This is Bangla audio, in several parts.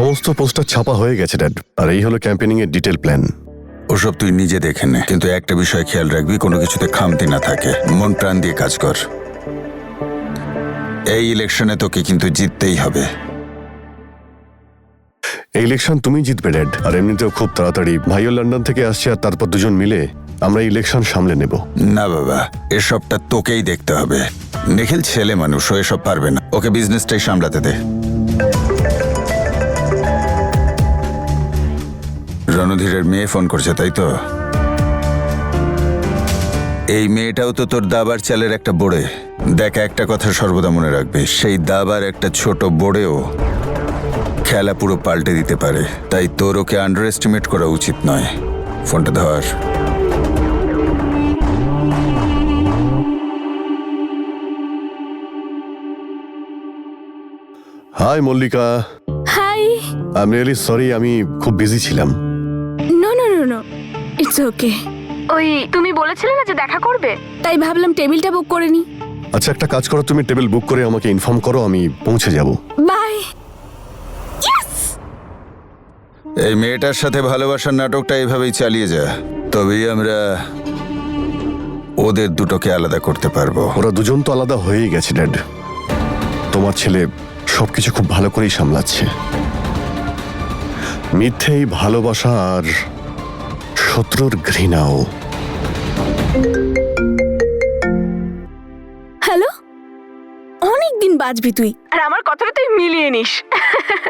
সমস্ত পোস্টার ছাপা হয়ে গেছে ড্যাড, আর এই হলো ক্যাম্পেনিং এর ডিটেল প্ল্যান। ওসব তুই নিজে দেখে নে, কিন্তু একটা বিষয় খেয়াল রাখবি, কোনো কিছুতে খামতি না থাকে। মন প্রাণ দিয়ে কাজ কর। এই ইলেকশনে তোকে কিন্তু জিততেই হবে। এই ইলেকশন তুমি জিতবে ড্যাড, আর এমনিতেও খুব তাড়াতাড়ি ভাইও লন্ডন থেকে আসছে, আর তারপর দুজন মিলে আমরা ইলেকশন সামলে নেব। না বাবা, এসবটা তোকেই দেখতে হবে। নিখিল ছেলে মানুষ, ও এসব পারবে না। ওকে বিজনেসটাই সামলাতে দে। রণধীরের মেয়ে ফোন করছে, তাই তো? এই মেয়েটাও তো তোর দাবার চালের একটা বোড়ে। দেখ, একটা কথা সর্বদা মনে রাখবে, সেই দাবার একটা ছোট বোড়েও খেলা পুরো পাল্টে দিতে পারে। তাই তোর ওকে আন্ডার এস্টিমেট করা উচিত নয়। ফোনটা ধর। Hi Mallika. Hi. I am really sorry, আমি খুব বিজি ছিলাম। No no no no, it's okay. ওই তুমি বলেছিলে না যে দেখা করবে, তাই ভাবলাম টেবিলটা বুক করে নি। আচ্ছা, একটা কাজ করো, তুমি টেবিল বুক করে আমাকে ইনফর্ম করো, আমি পৌঁছে যাব। বাই। এই মেয়েটার সাথে ভালোবাসার নাটকটা এভাবেই চালিয়ে যা, তবেই আমরা ওদের দুটোকে আলাদা করতে পারবো। ওরা দুজন তো আলাদা হয়েই গেছে ড্যাড। তোমার ছেলে সবকিছু খুব ভালো করেই সামলাচ্ছে। মিথ্যেই ভালোবাসা আর শত্রুর ঘৃণাও। হ্যালো, অনেকদিন বাঁচবি তুই, আর আমার কথাটা তুই মিলিয়ে নিস।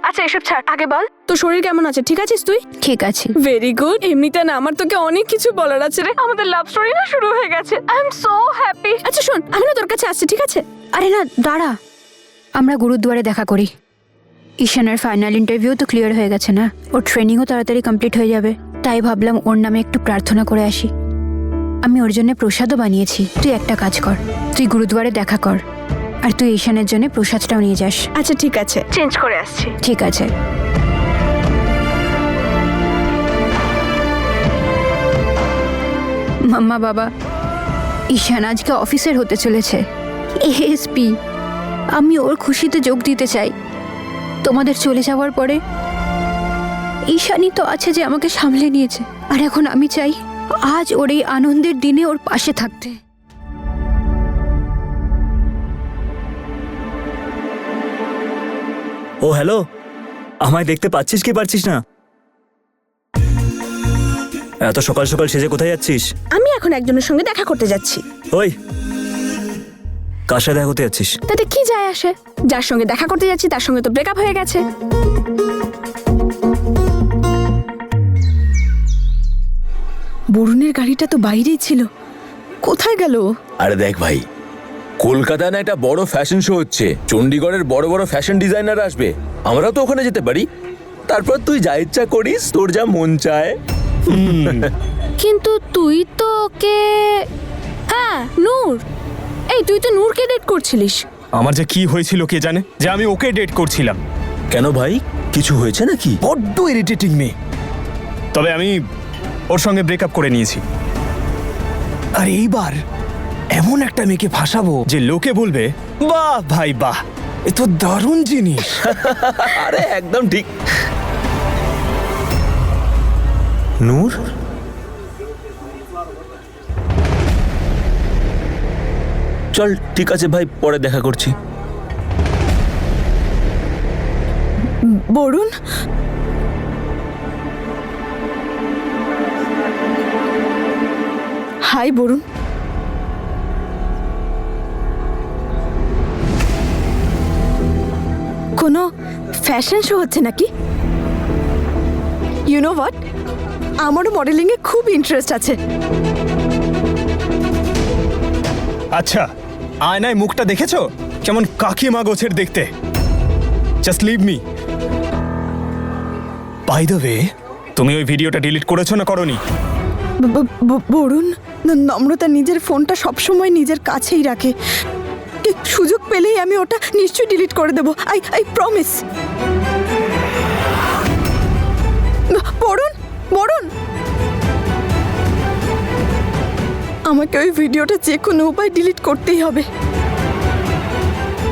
আচ্ছা এসব ছাড়, আগে বল তোর শরীর কেমন আছে? ঠিক আছিস তুই? ঠিক আছে। Very good. এমনিতে না আমার তোকে অনেক কিছু বলার আছে রে। আমাদের লাভ স্টোরি না শুরু হয়ে গেছে। I am so happy. আচ্ছা শোন, আমি না তোর কাছে আসছি, ঠিক আছে? আরে না, দাঁড়া, আমরা গুরুদ্বারে দেখা করি। ঈশানের ফাইনাল ইন্টারভিউ তো ক্লিয়ার হয়ে গেছে না, ওর ট্রেনিংও তাড়াতাড়ি কমপ্লিট হয়ে যাবে। তাই ভাবলাম ওর নামে একটু প্রার্থনা করে আসি। আমি ওর জন্য প্রসাদও বানিয়েছি। তুই একটা কাজ কর, তুই গুরুদ্বারে দেখা কর, আর তুই ঈশানের জন্য প্রসাদটাও নিয়ে যাস। আচ্ছা ঠিক আছে, চেঞ্জ করে আসছি। ঠিক আছে। মাম্মা বাবা, ঈশান আজকে অফিসার হতে চলেছে, এএসপি। আমি ওর খুশিতে যোগ দিতে চাই। তোমাদের চলে যাওয়ার পরে ঈশানই তো আছে যে আমাকে সামলে নিয়েছে, আর এখন আমি চাই আজ ওর এই আনন্দের দিনে ওর পাশে থাকতে। ও হ্যালো, আমায় দেখতে পাচ্ছিস কি পারছিস না? এত সকাল সকাল সেজে কোথায় যাচ্ছিস? আমি এখন একজনের সঙ্গে দেখা করতে যাচ্ছি। ওই কার সাথে দেখা করতে যাচ্ছিস? তাতে কি যায় আসে? যার সঙ্গে দেখা করতে যাচ্ছি তার সঙ্গে তো ব্রেকআপ হয়ে গেছে। বরুণের গাড়িটা তো বাইরেই ছিল, কোথায় গেল? আরে দেখ ভাই, কলকাতায় না একটা বড় ফ্যাশন শো হচ্ছে, চণ্ডীগড়ের বড় বড় ফ্যাশন ডিজাইনার আসবে, আমরাও তো ওখানে যেতে পারি। তারপর তুই যা ইচ্ছা করিস, তোর যা মন চায়। কিন্তু তুই তো ওকে, হ্যাঁ নূর, এই তুই তো নূরকে ডেট করছিলিস। আমার যে কি হয়েছিল কে জানে, যে আমি ওকে ডেট করছিলাম। কেন ভাই, কিছু হয়েছে নাকি? বড্ড ইরিটেটিং মেয়ে। তবে আমি ওর সঙ্গে ব্রেকআপ করে নিয়েছি, আর এইবার এমন একটা মেয়েকে ফাঁসাবো যে লোকে বলবে, বাহ ভাই বাহ, এ তো দারুণ জিনিস। আরে একদম ঠিক। নূর, চল ঠিক আছে ভাই, পরে দেখা করছি। বরুণ, হাই বরুণ। কোনো ফ্যাশন শো হচ্ছে নাকি? ইউ নো হোয়াট, আমারও মডেলিংয়ে খুব ইন্টারেস্ট আছে। আচ্ছা, আয়নায় মুখটা দেখেছো কেমন কাকিমা গোছের দেখতে? Just leave me. By the way, তুমি ওই ভিডিওটা ডিলিট করেছো না করোনি? বরুণ, নম্রতা নিজের ফোনটা সবসময় নিজের কাছেই রাখে। সুযোগ পেলেই আমি ওটা নিশ্চয়ই ডিলিট করে দেবো। I promise. বরুণ, বরুণ, আমাকে ওই ভিডিওটা যে কোনো উপায় ডিলিট করতেই হবে।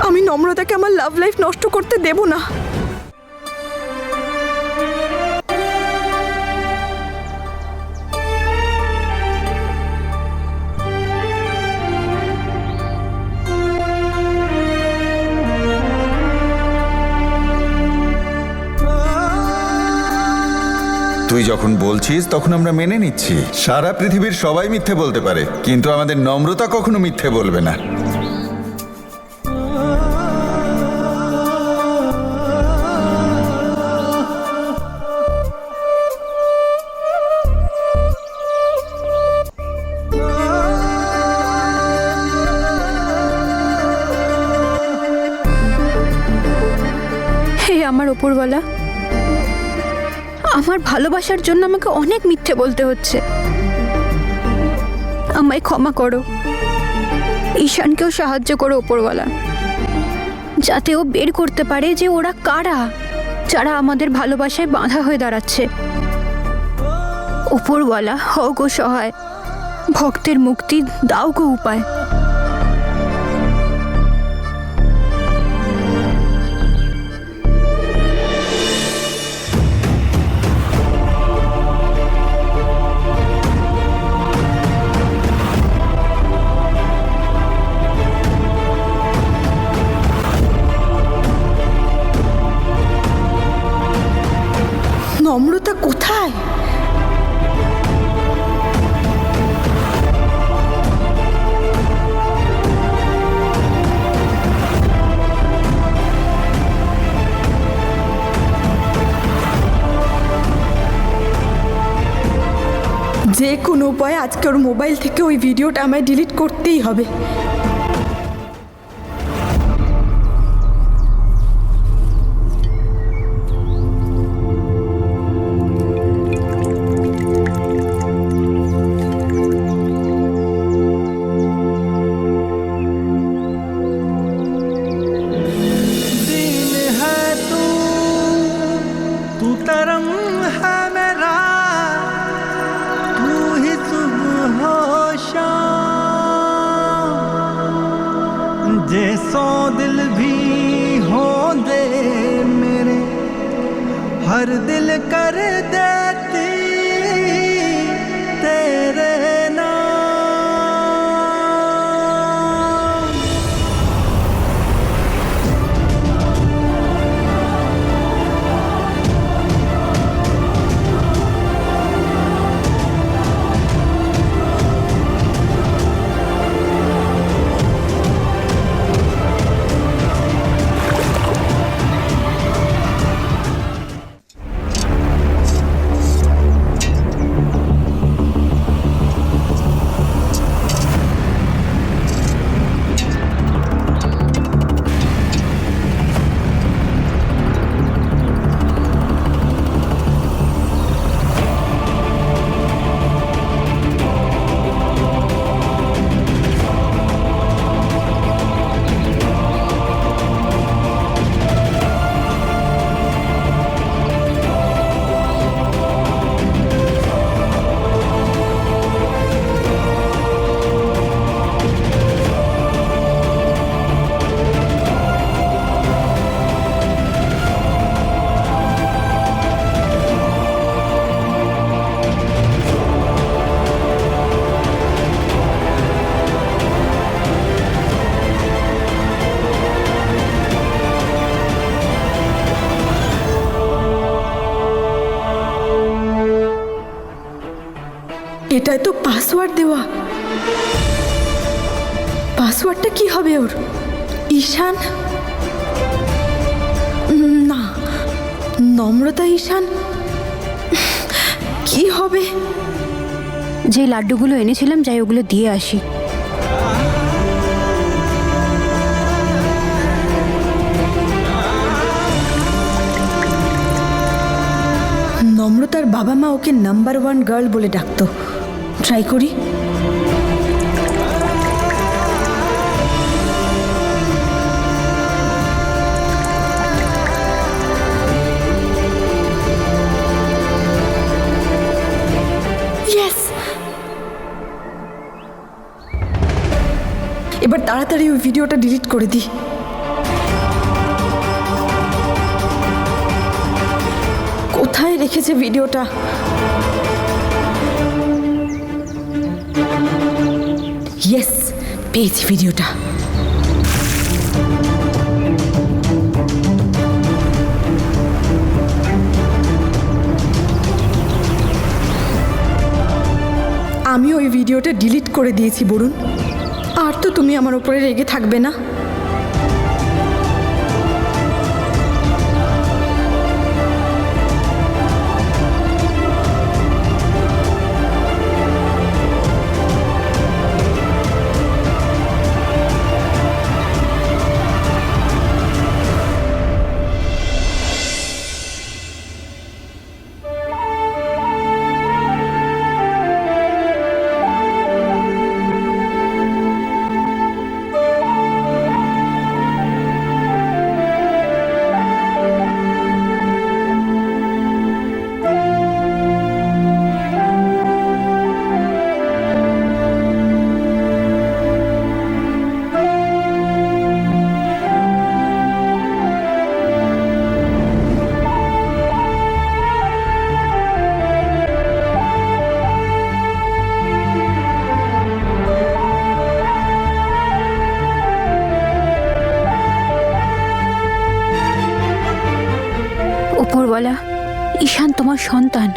আমি নম্রতাকে আমার লাভ লাইফ নষ্ট করতে দেব না। তুই যখন বলছিস তখন আমরা মেনে নিচ্ছি। সারা পৃথিবীর সবাই মিথ্যে বলতে পারে, কিন্তু আমাদের নম্রতা কখনো মিথ্যে বলবে না। হে আমার ওপরওয়ালা, আমার ভালোবাসার জন্য আমাকে অনেক মিথ্যে বলতে হচ্ছে। আমায় ক্ষমা করো, ঈশানকেও সাহায্য করো ওপরওয়ালা, যাতে ও বের করতে পারে যে ওরা কারা, যারা আমাদের ভালোবাসায় বাধা হয়ে দাঁড়াচ্ছে। ওপরওয়ালা হও গো সহায়, ভক্তের মুক্তি দাও গো উপায়। নম্রতা কোথায়? যে কোনো উপায়ে আজকে ওর মোবাইল থেকে ওই ভিডিওটা আমায় ডিলিট করতেই হবে। तू तरम है मेरा, तू ही सुबह हो शाम, जैसो दिल भी हो दे मेरे, हर दिल कर देती तेरे नाम। এটাই তো পাসওয়ার্ড দেওয়া। পাসওয়ার্ডটা কি হবে ওর? ঈশান না, নম্রতা ঈশান কি হবে? যে লাড্ডুগুলো এনেছিলাম, যাই ওগুলো দিয়ে আসি। নম্রতার বাবা মা ওকে নাম্বার 1 গার্ল বলে ডাকতো। ট্রাই করি। ইয়েস, এবার তাড়াতাড়ি ওই ভিডিওটা ডিলিট করে দিই। কোথায় রেখেছে ভিডিওটা? ইয়েস, পেয়েছি ভিডিওটা। আমি ওই ভিডিওটা ডিলিট করে দিয়েছি বরুণ। আর তো তুমি আমার ওপরে রেগে থাকবে না? ওপরওয়ালা, ঈশান তোমার সন্তান,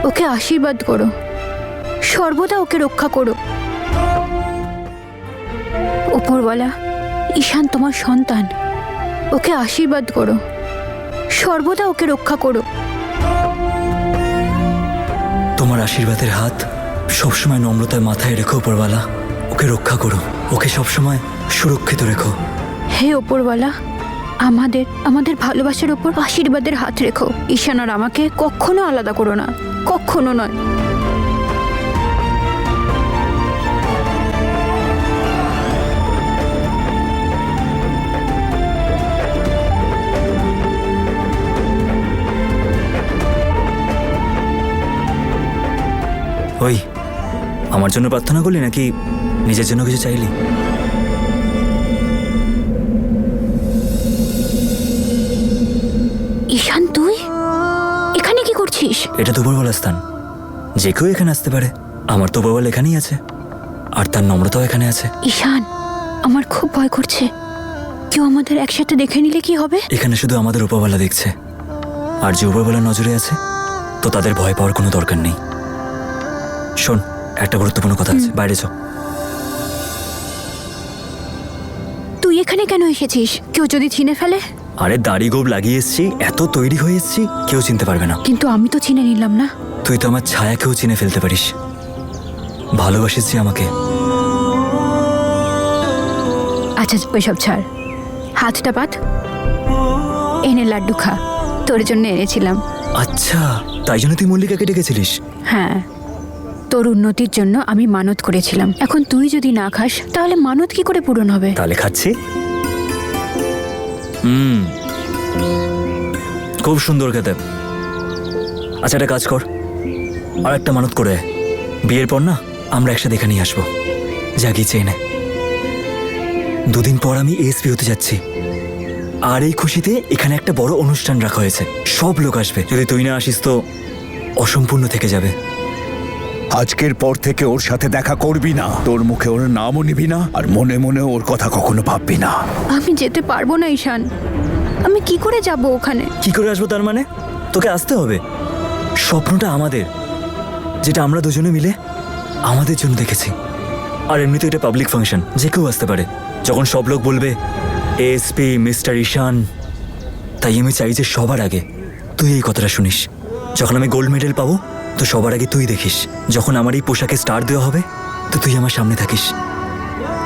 ওকে আশীর্বাদ করো, সর্বদা ওকে রক্ষা করো। ওপরওয়ালা, ঈশান তোমার সন্তান, ওকে আশীর্বাদ করো, সর্বদা ওকে রক্ষা করো। তোমার আশীর্বাদের হাত সবসময় নম্রতায় মাথায় রেখো উপরওয়ালা। ওকে রক্ষা করো, ওকে সবসময় সুরক্ষিত রেখো। হে ওপরওয়ালা, আমাদের ভালোবাসার ওপর আশীর্বাদের হাত রেখো। ঈশান আর আমাকে কখনো আলাদা করো না, কখনো নয়। ওই, আমার জন্য প্রার্থনা করলি নাকি নিজের জন্য কিছু চাইলি? ঈশান, তুই এখানে কি করছিস? এটা তো উপরওয়ালার স্থান, যে কেউ এখানে আসতে পারে। আমার তো উপরওয়ালা এখানেই আছে, আর তার নম্রতাও এখানে আছে। ঈশান, আমার খুব ভয় করছে। কেউ আমাদের একসাথে দেখে নিলে কি হবে? এখানে শুধু আমাদের উপরওয়ালা দেখছে, আর যে উপরওয়ালার নজরে আছে তো তাদের ভয় পাওয়ার কোনো দরকার নেই। শোন, একটা গুরুত্বপূর্ণ কথা আছে, বাইরে চল। তুই এখানে কেন এসেছিস? কেউ যদি চিনে ফেলে? আরে দাড়ি গোব লাগিয়ে এসছি, এত তৈরি হয়ে এসছি, কেউ চিনতে পারবে না। কিন্তু আমি তো চিনে নিলাম না। তুই তো আমার ছায়াকেও চিনে ফেলতে পারিস। ভালোবাসিস যে আমাকে। আচ্ছা, ওইসব ছাড়, হাতটা পাত, এনে লাড্ডু খা, তোর জন্য এনেছিলাম। আচ্ছা, তাই জন্য তুই মল্লিকাকে ডেকেছিলিস? হ্যাঁ, তোর উন্নতির জন্য আমি মানত করেছিলাম। এখন তুই যদি না খাস তাহলে মানত কি করে পূরণ হবে? তাহলে খাচ্ছি। খুব সুন্দর খেতে। আচ্ছা, একটা কাজ কর, আর একটা মানত করে আয়। বিয়ের পর না আমরা একসাথে এখানেই আসবো। জাগিয়ে চেয়ে নে। 2 দিন পর আমি এসপি হতে যাচ্ছি, আর এই খুশিতে এখানে একটা বড় অনুষ্ঠান রাখা হয়েছে। সব লোক আসবে। যদি তুই না আসিস তো অসম্পূর্ণ থেকে যাবে। আজকের পর থেকে ওর সাথে দেখা করবি না, তোর মুখে ওর নামও নিবি না, আর মনে মনে ওর কথা কখনো ভাববি না। আমি যেতে পারবো না ঈশান। আমি কি করে যাব ওখানে? কি করে আসবো তার মানে? তোকে আসতে হবে। স্বপ্নটা আমাদের, যেটা আমরা দুজনে মিলে আমাদের জন্য দেখেছি। আর এমনিতে এটা পাবলিক ফাংশন, যে কেউ আসতে পারে। যখন সব লোক বলবে এসপি মিস্টার ঈশান, তাই আমি চাই যে সবার আগে তুই এই কথাটা শুনিস। যখন আমি গোল্ড মেডেল পাবো তো সবার আগে তুই দেখিস। যখন আমার এই পোশাকে স্টার দেওয়া হবে তো তুই আমার সামনে থাকিস।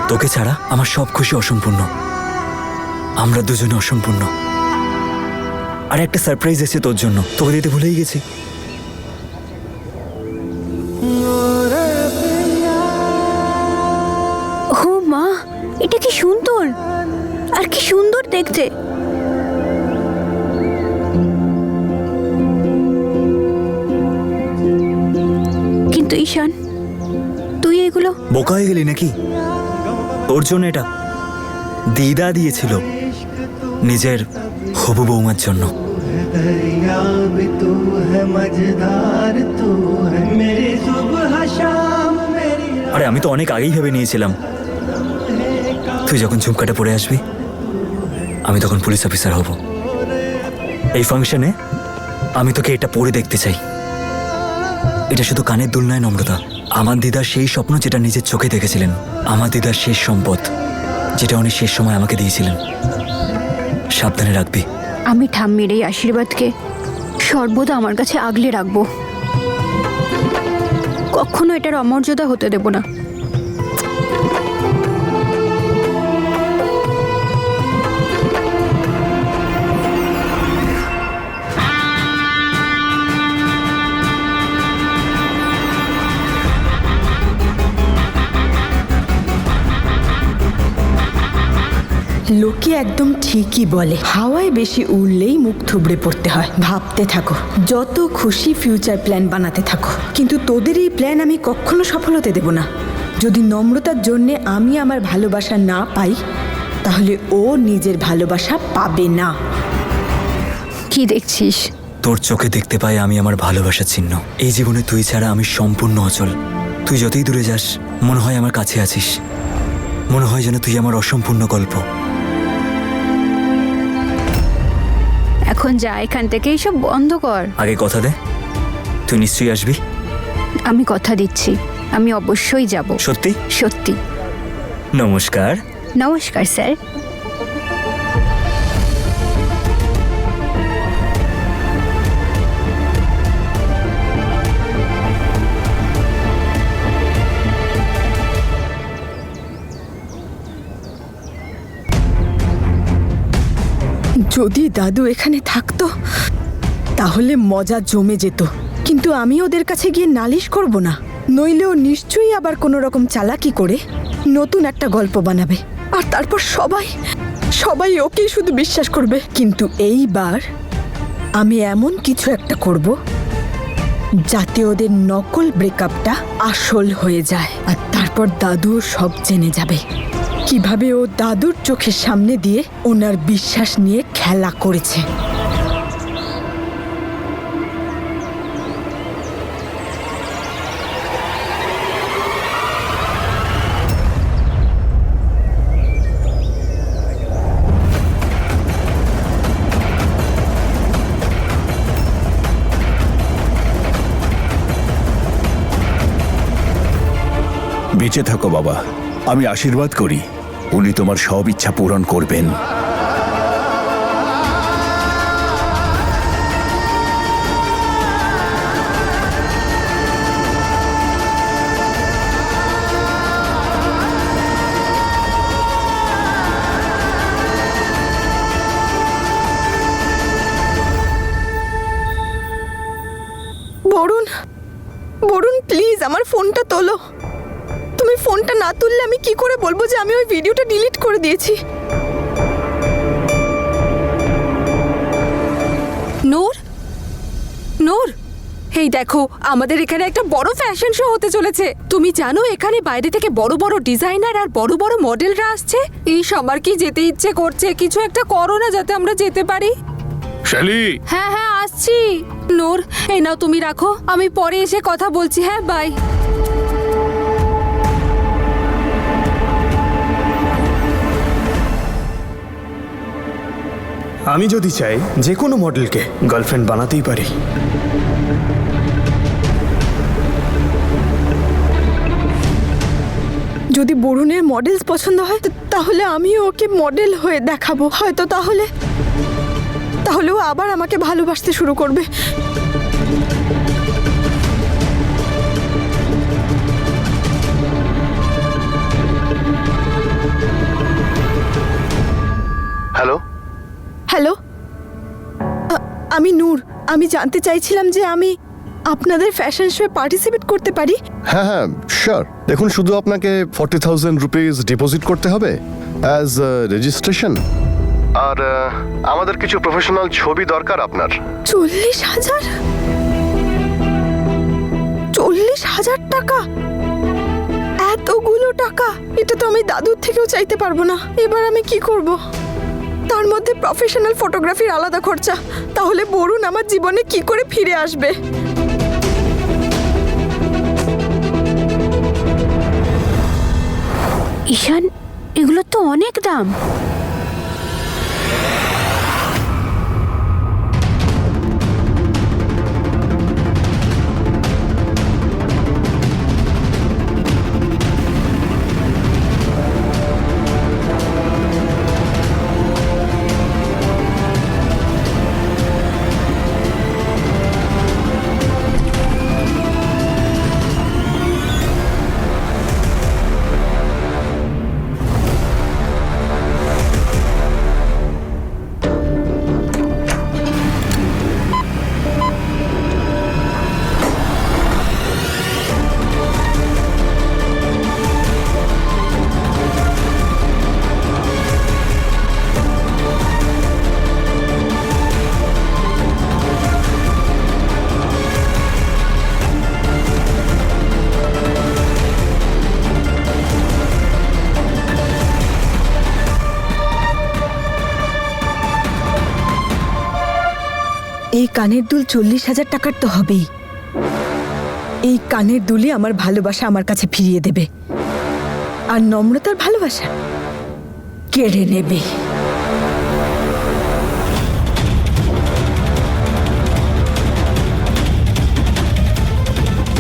তোকে ছাড়া আমার সব খুশি অসম্পূর্ণ, আমরা দুজনে অসম্পূর্ণ। আর একটা সারপ্রাইজ এসেছে তোর জন্য, তোকে দিতে ভুলেই গেছি। ও মা, এটা কি সুন্দর, আর কি সুন্দর দেখতে। কিন্তু ঈশান, তুই এগুলো? বোকা হয়ে গেলি নাকি? তোর জন্য এটা দিদা দিয়েছিল, নিজের হবু বৌমার জন্য। दरिया भी तू है, मजेदार तू है, मेरी सुबह शाम मेरी। আরে আমি তো অনেক আগেই ভেবে নিয়েছিলাম তুই যখন ঝুমকাটা পরে আসবি আমি তখন পুলিশ অফিসার হব। এই ফাংশনে আমি তোকে এটা পরে দেখতে চাই। এটা শুধু কানের দুল নয় নম্রতা, আমার দিদার সেই স্বপ্ন যেটা নিজের চোখে দেখেছিলেন, আমার দিদার শেষ সম্পদ যেটা উনি শেষ সময় আমাকে দিয়েছিলেন। সাবধানে রাখবি। আমি ঠাম্মির এই আশীর্বাদকে সর্বদা আমার কাছে আগলে রাখবো, কখনো এটার অমর্যাদা হতে দেব না। লোকে একদম ঠিকই বলে, হাওয়ায় বেশি উড়লেই মুখ থুবড়ে পড়তে হয়। ভাবতে থাকো, যত খুশি ফিউচার প্ল্যান বানাতে থাকো, কিন্তু তোদের এই প্ল্যান আমি কখনো সফল হতে দেব না। যদি নম্রতার জন্যে আমি আমার ভালোবাসা না পাই, তাহলে ও নিজের ভালোবাসা পাবে না। কি দেখছিস? তোর চোখে দেখতে পাই আমি আমার ভালোবাসার চিহ্ন। এই জীবনে তুই ছাড়া আমি সম্পূর্ণ অচল। তুই যতই দূরে যাস মনে হয় আমার কাছে আছিস, মনে হয় যেন তুই আমার অসম্পূর্ণ গল্প। এখন যা এখান থেকে, এইসব বন্ধ কর। আগে কথা দে, তুই নিশ্চয়ই আসবি। আমি কথা দিচ্ছি, আমি অবশ্যই যাব। সত্যি? সত্যি। নমস্কার। নমস্কার স্যার। যদি দাদু এখানে থাকতো তাহলে মজা জমে যেত, কিন্তু আমি ওদের কাছে গিয়ে নালিশ করব না, নইলেও নিশ্চয়ই আবার কোনো রকম চালাকি করে নতুন একটা গল্প বানাবে, আর তারপর সবাই ওকেই শুধু বিশ্বাস করবে। কিন্তু এইবার আমি এমন কিছু একটা করব যাতে ওদের নকল ব্রেকআপটা আসল হয়ে যায়, আর তারপর দাদুও সব জেনে যাবে কিভাবে ও দাদুর চোখের সামনে দিয়ে ওনার বিশ্বাস নিয়ে খেলা করেছে। বেঁচে থাকো বাবা, আমি আশীর্বাদ করি উনি তোমার সব ইচ্ছা পূরণ করবেন। বরুণ প্লিজ আমার ফোনটা তোলো। তুমি ফোনটা না তুললে আমি কি করে বলবো যে আমি ওই ভিডিওটা ডিলিট করে দিয়েছি? নূর, নূর, এই দেখো আমাদের এখানে একটা বড় ফ্যাশন শো হতে চলেছে। তুমি জানো এখানে বাইরে থেকে বড় বড় ডিজাইনার আর বড় বড় মডেলরা আসছে। এই সবার কি যেতে ইচ্ছে করছে, কিছু একটা করো না যাতে আমরা যেতে পারি। শালি, হ্যাঁ হ্যাঁ আসছি। নূর এই নাও তুমি রাখো, আমি পরে এসে কথা বলছি। হ্যাঁ বাই। আমি যদি চাই যে কোনো মডেলকে গার্লফ্রেন্ড বানাতেই পারি। যদি বরুণের মডেলস পছন্দ হয় তাহলে আমিও ওকে মডেল হয়ে দেখাবো, হয়তো তাহলে ও আবার আমাকে ভালোবাসতে শুরু করবে। হ্যালো, আমি নূর। আমি জানতে চাইছিলাম যে আমি আপনাদের ফ্যাশন শোয়ে পার্টিসিপেট করতে পারি? হ্যাঁ শিওর। দেখুন, শুধু আপনাকে 40,000 রুপিস ডিপোজিট করতে হবে অ্যাজ রেজিস্ট্রেশন, আর আমাদের কিছু প্রফেশনাল ছবি দরকার আপনার। 40,000? 40,000 টাকা? এতগুলো টাকা? এটা তো আমি দাদুর থেকেও চাইতে পারবো না। এবার আমি কি করব? তার মধ্যে প্রফেশনাল ফটোগ্রাফির আলাদা খরচা। তাহলে বরুণ আমার জীবনে কি করে ফিরে আসবে? ঈশান, এগুলো তো অনেক দাম। এই কানের দুল 40,000 টাকার তো হবেই। এই কানের দুলে আমার ভালোবাসা আমার কাছে ফিরিয়ে দেবে, আর নম্রতার ভালোবাসা কেড়ে নেবে।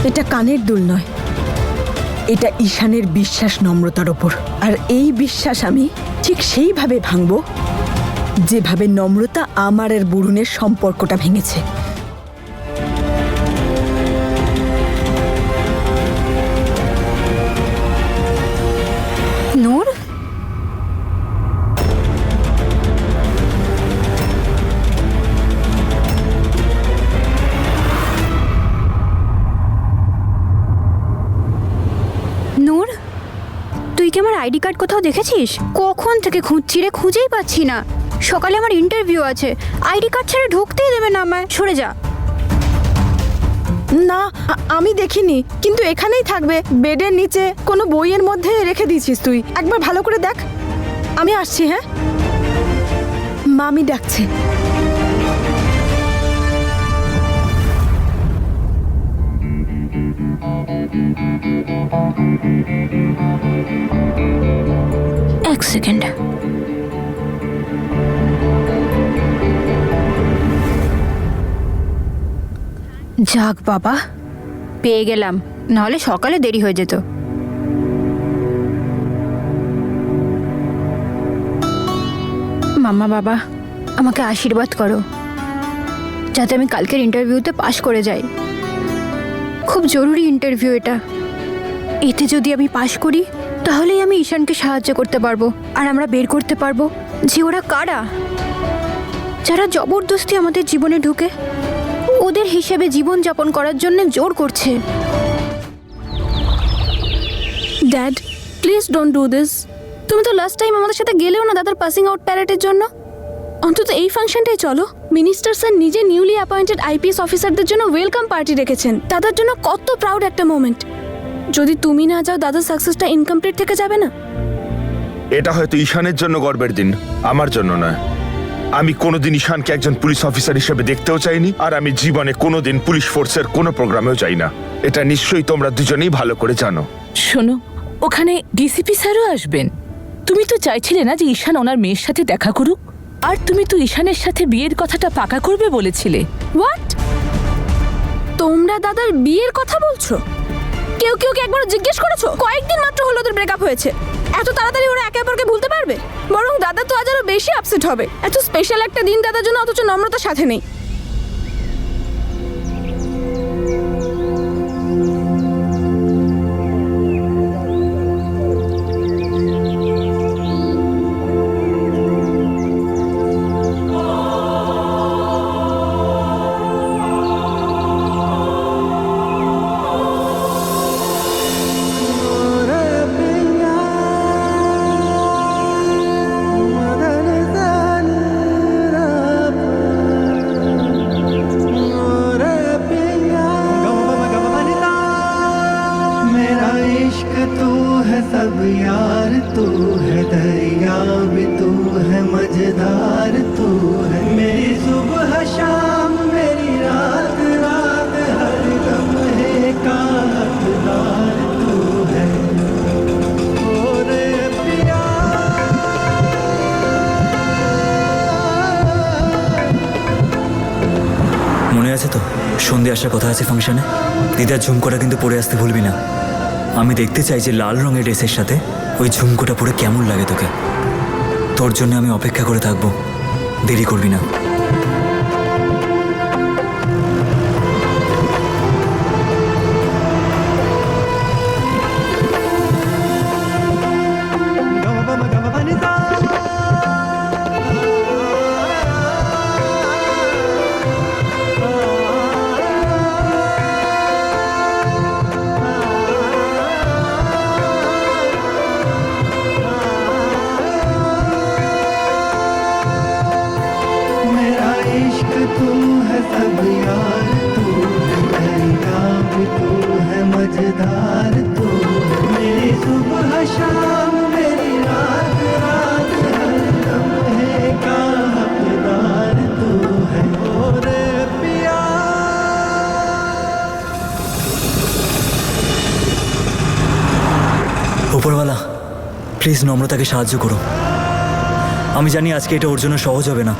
এটা কানের দুল নয়, এটা ঈশানের বিশ্বাস নম্রতার ওপর। আর এই বিশ্বাস আমি ঠিক সেইভাবে ভাঙবো যেভাবে নম্রতা আমার আর বরুণের সম্পর্কটা ভেঙেছে। নূর, নূর, তুই কি আমার আইডি কার্ড কোথাও দেখেছিস? কখন থেকে খুঁজছি রে, খুঁজেই পাচ্ছি না। সকালে আমার ইন্টারভিউ আছে, আইডি কার্ড ছাড়া ঢুকতেই দেবে না আমায়। সরে যা। না, আমি দেখিনি, কিন্তু এখানেই থাকবে, বেডের নিচে কোনো বইয়ের মধ্যে রেখে দিয়েছিস তুই। একবার ভালো করে দেখ। আমি আসছি। হ্যাঁ, মামি ডাকছে। এক সেকেন্ড। যাক বাবা, পেয়ে গেলাম, নাহলে সকালে দেরি হয়ে যেত। মাম্মা বাবা, আমাকে আশীর্বাদ করো যাতে আমি কালকের ইন্টারভিউতে পাশ করে যাই। খুব জরুরি ইন্টারভিউ এটা। এতে যদি আমি পাশ করি তাহলেই আমি ঈশানকে সাহায্য করতে পারবো, আর আমরা বের করতে পারবো যে ওরা কারা, যারা জবরদস্তি আমাদের জীবনে ঢুকে ওদের হিসেবে জীবন যাপন করার জন্য জোর করছে। Dad, please don't do this. তুমি তো লাস্ট টাইম আমাদের সাথে গেলেও না দাদার পাসিং আউট প্যারেডের জন্য। অন্তত এই ফাংশনটাই চলো। মিনিস্টার স্যার নিজে নিউলি অ্যাপয়েন্টেড আইপিএস অফিসারদের জন্য ওয়েলকাম পার্টি রেখেছেন। দাদার জন্য কত প্রাউড একটা মোমেন্ট। যদি তুমি না যাও দাদার সাকসেসটা ইনকমপ্লিট থেকে যাবে না। এটা হয়তো ঈশানের জন্য গর্বের দিন, আমার জন্য নয়। আমি কোনোদিন ঈশানকে একজন পুলিশ অফিসার হিসেবে দেখতেও চাইনি, আর আমি জীবনে কোনোদিন পুলিশ ফোর্সের কোনো প্রোগ্রামেও যাই না। এটা নিশ্চয়ই তোমরা দুজনেই ভালো করে জানো। শোনো, ওখানে ডিসিপি স্যারও আসবেন। তুমি তো চাইছিলে না যে ঈশান ওনার মেয়ের সাথে দেখা করুক, আর তুমি তো ঈশানের সাথে বিয়ের কথাটা পাকা করবে বলেছিলে। হোয়াট? তোমরা দাদার বিয়ের কথা বলছো? কেউ কেউ কি একবার জিজ্ঞেস করেছো? কয়েকদিন মাত্র হলো ওদের ব্রেকআপ হয়েছে, এত তাড়াতাড়ি ওরা একে অপরকে ভুলতে পারবে? বরং দাদা তো আজ আরো বেশি আপসেট হবে। এত স্পেশাল একটা দিন দাদার জন্য, অথচ নম্রতার সাথে নেই। मेरा इश्क तू है सब यार, तू है दरिया भी, तू है मजेदार, तू है मेरी सुबह शाम, मेरी रात रात, हर लम्हे का हकदार तू है। ओ रे पिया, মনে আছে তো সন্ধে আসার কথা আছে ফাংশনে? দিদার ঝুমকোটা কিন্তু পরে আসতে ভুলবি না। আমি দেখতে চাই যে লাল রঙের ড্রেসের সাথে ওই ঝুমকোটা পরে কেমন লাগে তোকে। তোর জন্য আমি অপেক্ষা করে থাকবো, দেরি করবি না। मेरा প্লিজ নম্রতাকে সাহায্য করো। আমি জানি আজকে এটা ওর জন্য সহজ হবে না,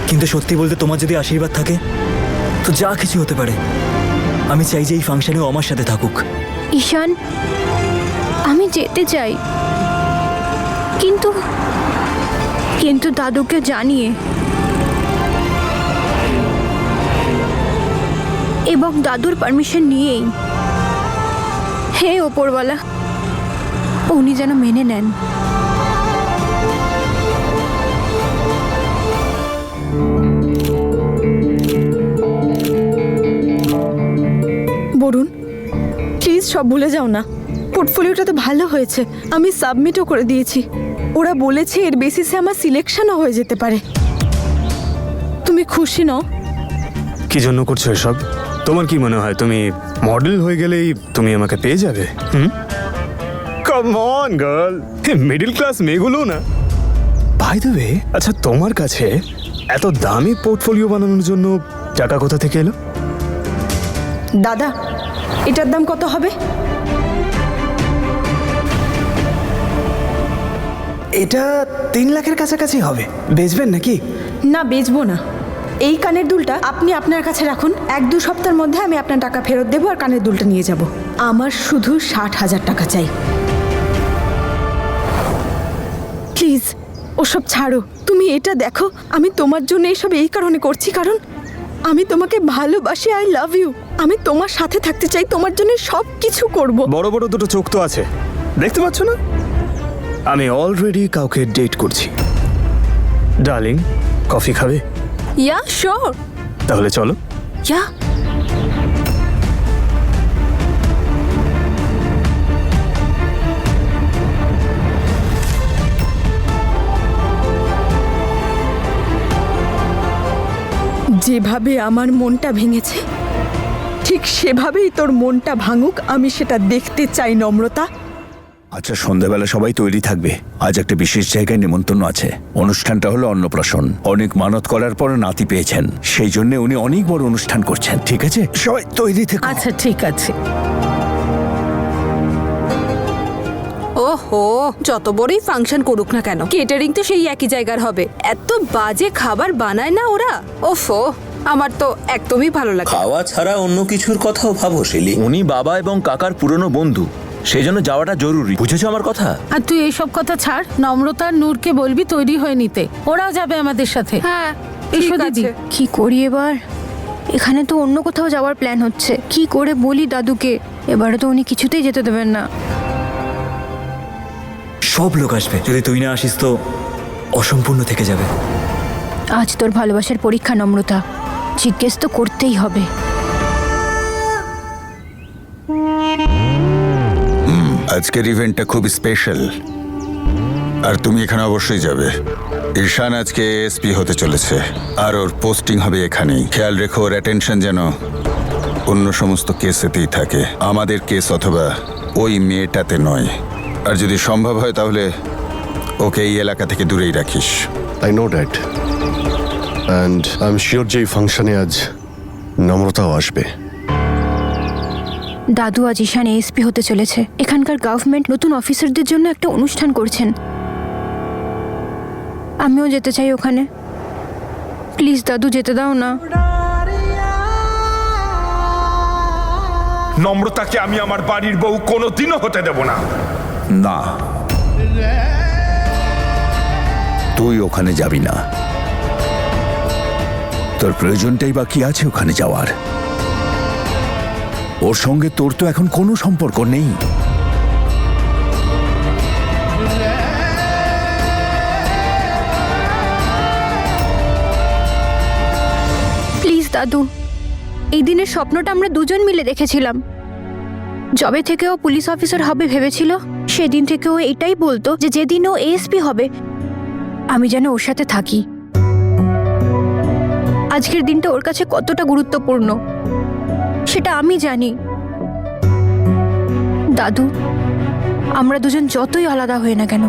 কিন্তু সত্যি বলতে তোমার যদি আশীর্বাদ থাকে তো যা কিছু হতে পারে। আমি চাই যে এই ফাংশনেও আমার সাথে থাকুক। ঈশান, আমি যেতে চাই, কিন্তু কিন্তু দাদুকে জানিয়ে এবং দাদুর পারমিশন নিয়েই। হে ওপরওয়ালা, উনি যেন মেনে নেন। বরুণ, প্লিজ সব ভুলে যাও না। পোর্টফোলিওটা তো ভালো হয়েছে, আমি সাবমিটও করে দিয়েছি। ওরা বলেছে এর বেসিসে আমার সিলেকশনও হয়ে যেতে পারে। তুমি খুশি নও? কি জন্য করছো এসব? তোমার কি মনে হয় তুমি মডেল হয়ে গেলেই তুমি আমাকে পেয়ে যাবে? Come on girl, middle class মেয়েগুলো না। বাই দ্য ওয়ে, আচ্ছা তোমার কাছে এত দামি পোর্টফোলিও বানানোর জন্য টাকা কোথা থেকে এলো? দাদা, এটার দাম কত হবে? এটা 3 লাখের কাছাকাছি হবে। বেচবেন নাকি? না, বেচবো না। এই কানের দুলটা আপনি আপনার কাছে রাখুন। 1-2 সপ্তাহের মধ্যে আমি আপনার টাকা ফেরত দেবো আর কানের দুলটা নিয়ে যাব। আমার শুধু 60,000 টাকা চাই। প্লিজ ওসব ছাড়ো, তুমি এটা দেখো। আমি তোমার জন্য এসব এই কারণে করছি, কারণ আমি তোমাকে ভালোবাসি। I love you. আমি তোমার সাথে থাকতে চাই, তোমার জন্য সব কিছু করব। বড় বড় দুটো চোখ তো আছে, দেখতে পাচ্ছ না? আমি অলরেডি কাউকে ডেট করছি। ডার্লিং, কফি খাবে? Yeah sure. তাহলে চলো। ইয়া। যেভাবে আমার মনটা ভেঙেছে ঠিক সেভাবেই তোর মনটা ভাঙুক, আমি সেটা দেখতে চাই নম্রতা। আচ্ছা, সন্ধ্যাবেলা সবাই তৈরি থাকবে। আজ একটা বিশেষ জায়গায় নেমন্তন্ন আছে। অনুষ্ঠানটা হলো অন্নপ্রাশন। অনেক মানত করার পর নাতি পেয়েছেন, সেই জন্য উনি অনেক বড় অনুষ্ঠান করছেন। ঠিক আছে, সবাই তৈরি থেকো। আচ্ছা ঠিক আছে। ওহো, যত বড়ই ফাংশন করুক না কেন, কেটারিং তো সেই একই জায়গার হবে। এত বাজে খাবার বানায় না ওরা। ওফো, আমার তো একদমই ভালো লাগে। খাওয়া ছাড়া অন্য কিছুর কথাও ভাবো শিলি। উনি বাবা এবং কাকার পুরনো বন্ধু, সেই জন্য যাওয়াটা জরুরি। বুঝেছো আমার কথা? আর তুই এইসব কথা ছাড়। নম্রতা আর নূরকে বলবি তৈরি হয়ে নিতে, ওরাও যাবে আমাদের সাথে। হ্যাঁ, এসো ঠিক দিদি। আছে। কি করি এবার? এখানে তো অন্য কোথাও যাওয়ার প্ল্যান হচ্ছে। কি করে বলি দাদুকে? এবারে তো উনি কিছুতেই যেতে দেবেন না। সব লোক আসবে, যদি তুই না আসিস তো অসম্পূর্ণ থেকে যাবে। আজ তোর ভালোবাসার পরীক্ষা নম্রতা, জিজ্ঞেস তো করতেই হবে। আজকের ইভেন্টটা খুব স্পেশাল, আর তুমি এখানে অবশ্যই যাবে। ঈশান আজকে এসপি হতে চলেছে, আর ওর পোস্টিং হবে এখানেই। খেয়াল রেখো ওর অ্যাটেনশন যেন অন্য সমস্ত কেসেতেই থাকে, আমাদের কেস অথবা ওই মেয়েটাতে নয়। আর যদি সম্ভব হয় তাহলে ওকে এই এলাকা থেকে দূরেই রাখিস। I know that, and I am sure যে এই ফাংশনে আজ নম্রতাও আসবে। দাদু আজ ঈশান এসপি হতে চলেছে। এখানকার গভর্নমেন্ট নতুন অফিসারদের জন্য একটা অনুষ্ঠান করছেন। আমিও যেতে চাই ওখানে। প্লিজ দাদু, যেতে দাও না। নম্রতাকে আমি আমার বাড়ির বউ কোনোদিনও হতে দেব না। না, তুই ওখানে যাবি না। তোর প্রয়োজনটাই বা কি আছে ওখানে যাওয়ার? ওর সঙ্গে তোর তো এখন কোনো সম্পর্ক নেই। প্লিজ দাদু, এই দিনের স্বপ্নটা আমরা দুজন মিলে দেখেছিলাম। যবে থেকে ও পুলিশ অফিসার হবে ভেবেছিল, সেদিন থেকে ও এটাই বলতো যে যেদিন ও এসপি হবে আমি যেন ওর সাথে থাকি। আজকের দিনটা ওর কাছে কতটা গুরুত্বপূর্ণ সেটা আমি জানি। দাদু, আমরা দুজন যতই আলাদা হই না কেন,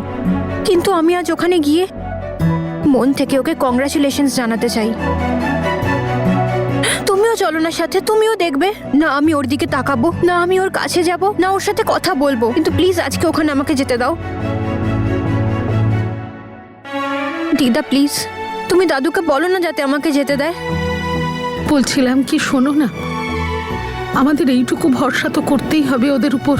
কিন্তু আমি আজ ওখানে গিয়ে মন থেকে ওকে কংগ্রাচুলেশনস জানাতে চাই। তুমিও চলো না সাথে, তুমিও দেখবে। না আমি ওর দিকে তাকাবো, না আমি ওর কাছে যাব, না ওর সাথে কথা বলবো, কিন্তু প্লিজ আজকে ওখানে আমাকে যেতে দাও। দিদা প্লিজ তুমি দাদুকে বলো না যাতে আমাকে যেতে দেয়। বলছিলাম কি, শোনো না, আমাদের এইটুকু ভরসা তো করতেই হবে ওদের উপর।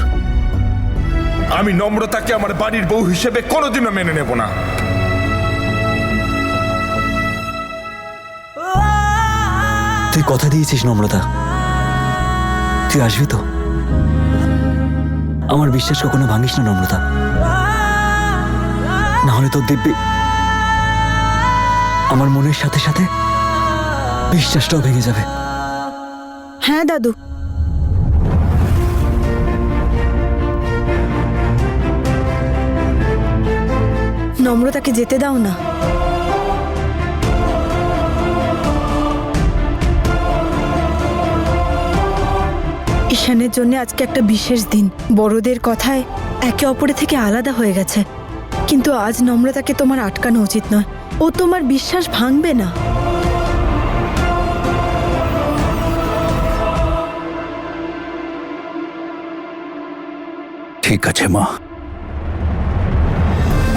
আমি নম্রতাকে আমার বাড়ির বউ হিসেবে কোনোদিনও মেনে নেব না। তুই কথা দিয়েছিস নম্রতা, তুই আসবি তো? আমার বিশ্বাস কখনো ভাঙিস না নম্রতা, না হলে তোর দিব্যি আমার মনের সাথে সাথে বিশ্বাসটাও ভেঙে যাবে। হ্যাঁ দাদু, নম্রতাকে যেতে দাও না। ঈশানের জন্য আজকে একটা বিশেষ দিন। বড়দের কথায় একে অপরের থেকে আলাদা হয়ে গেছে, কিন্তু আজ নম্রতাকে তোমার আটকানো উচিত নয়। ও তোমার বিশ্বাস ভাঙবে না। ঠিক আছে মা।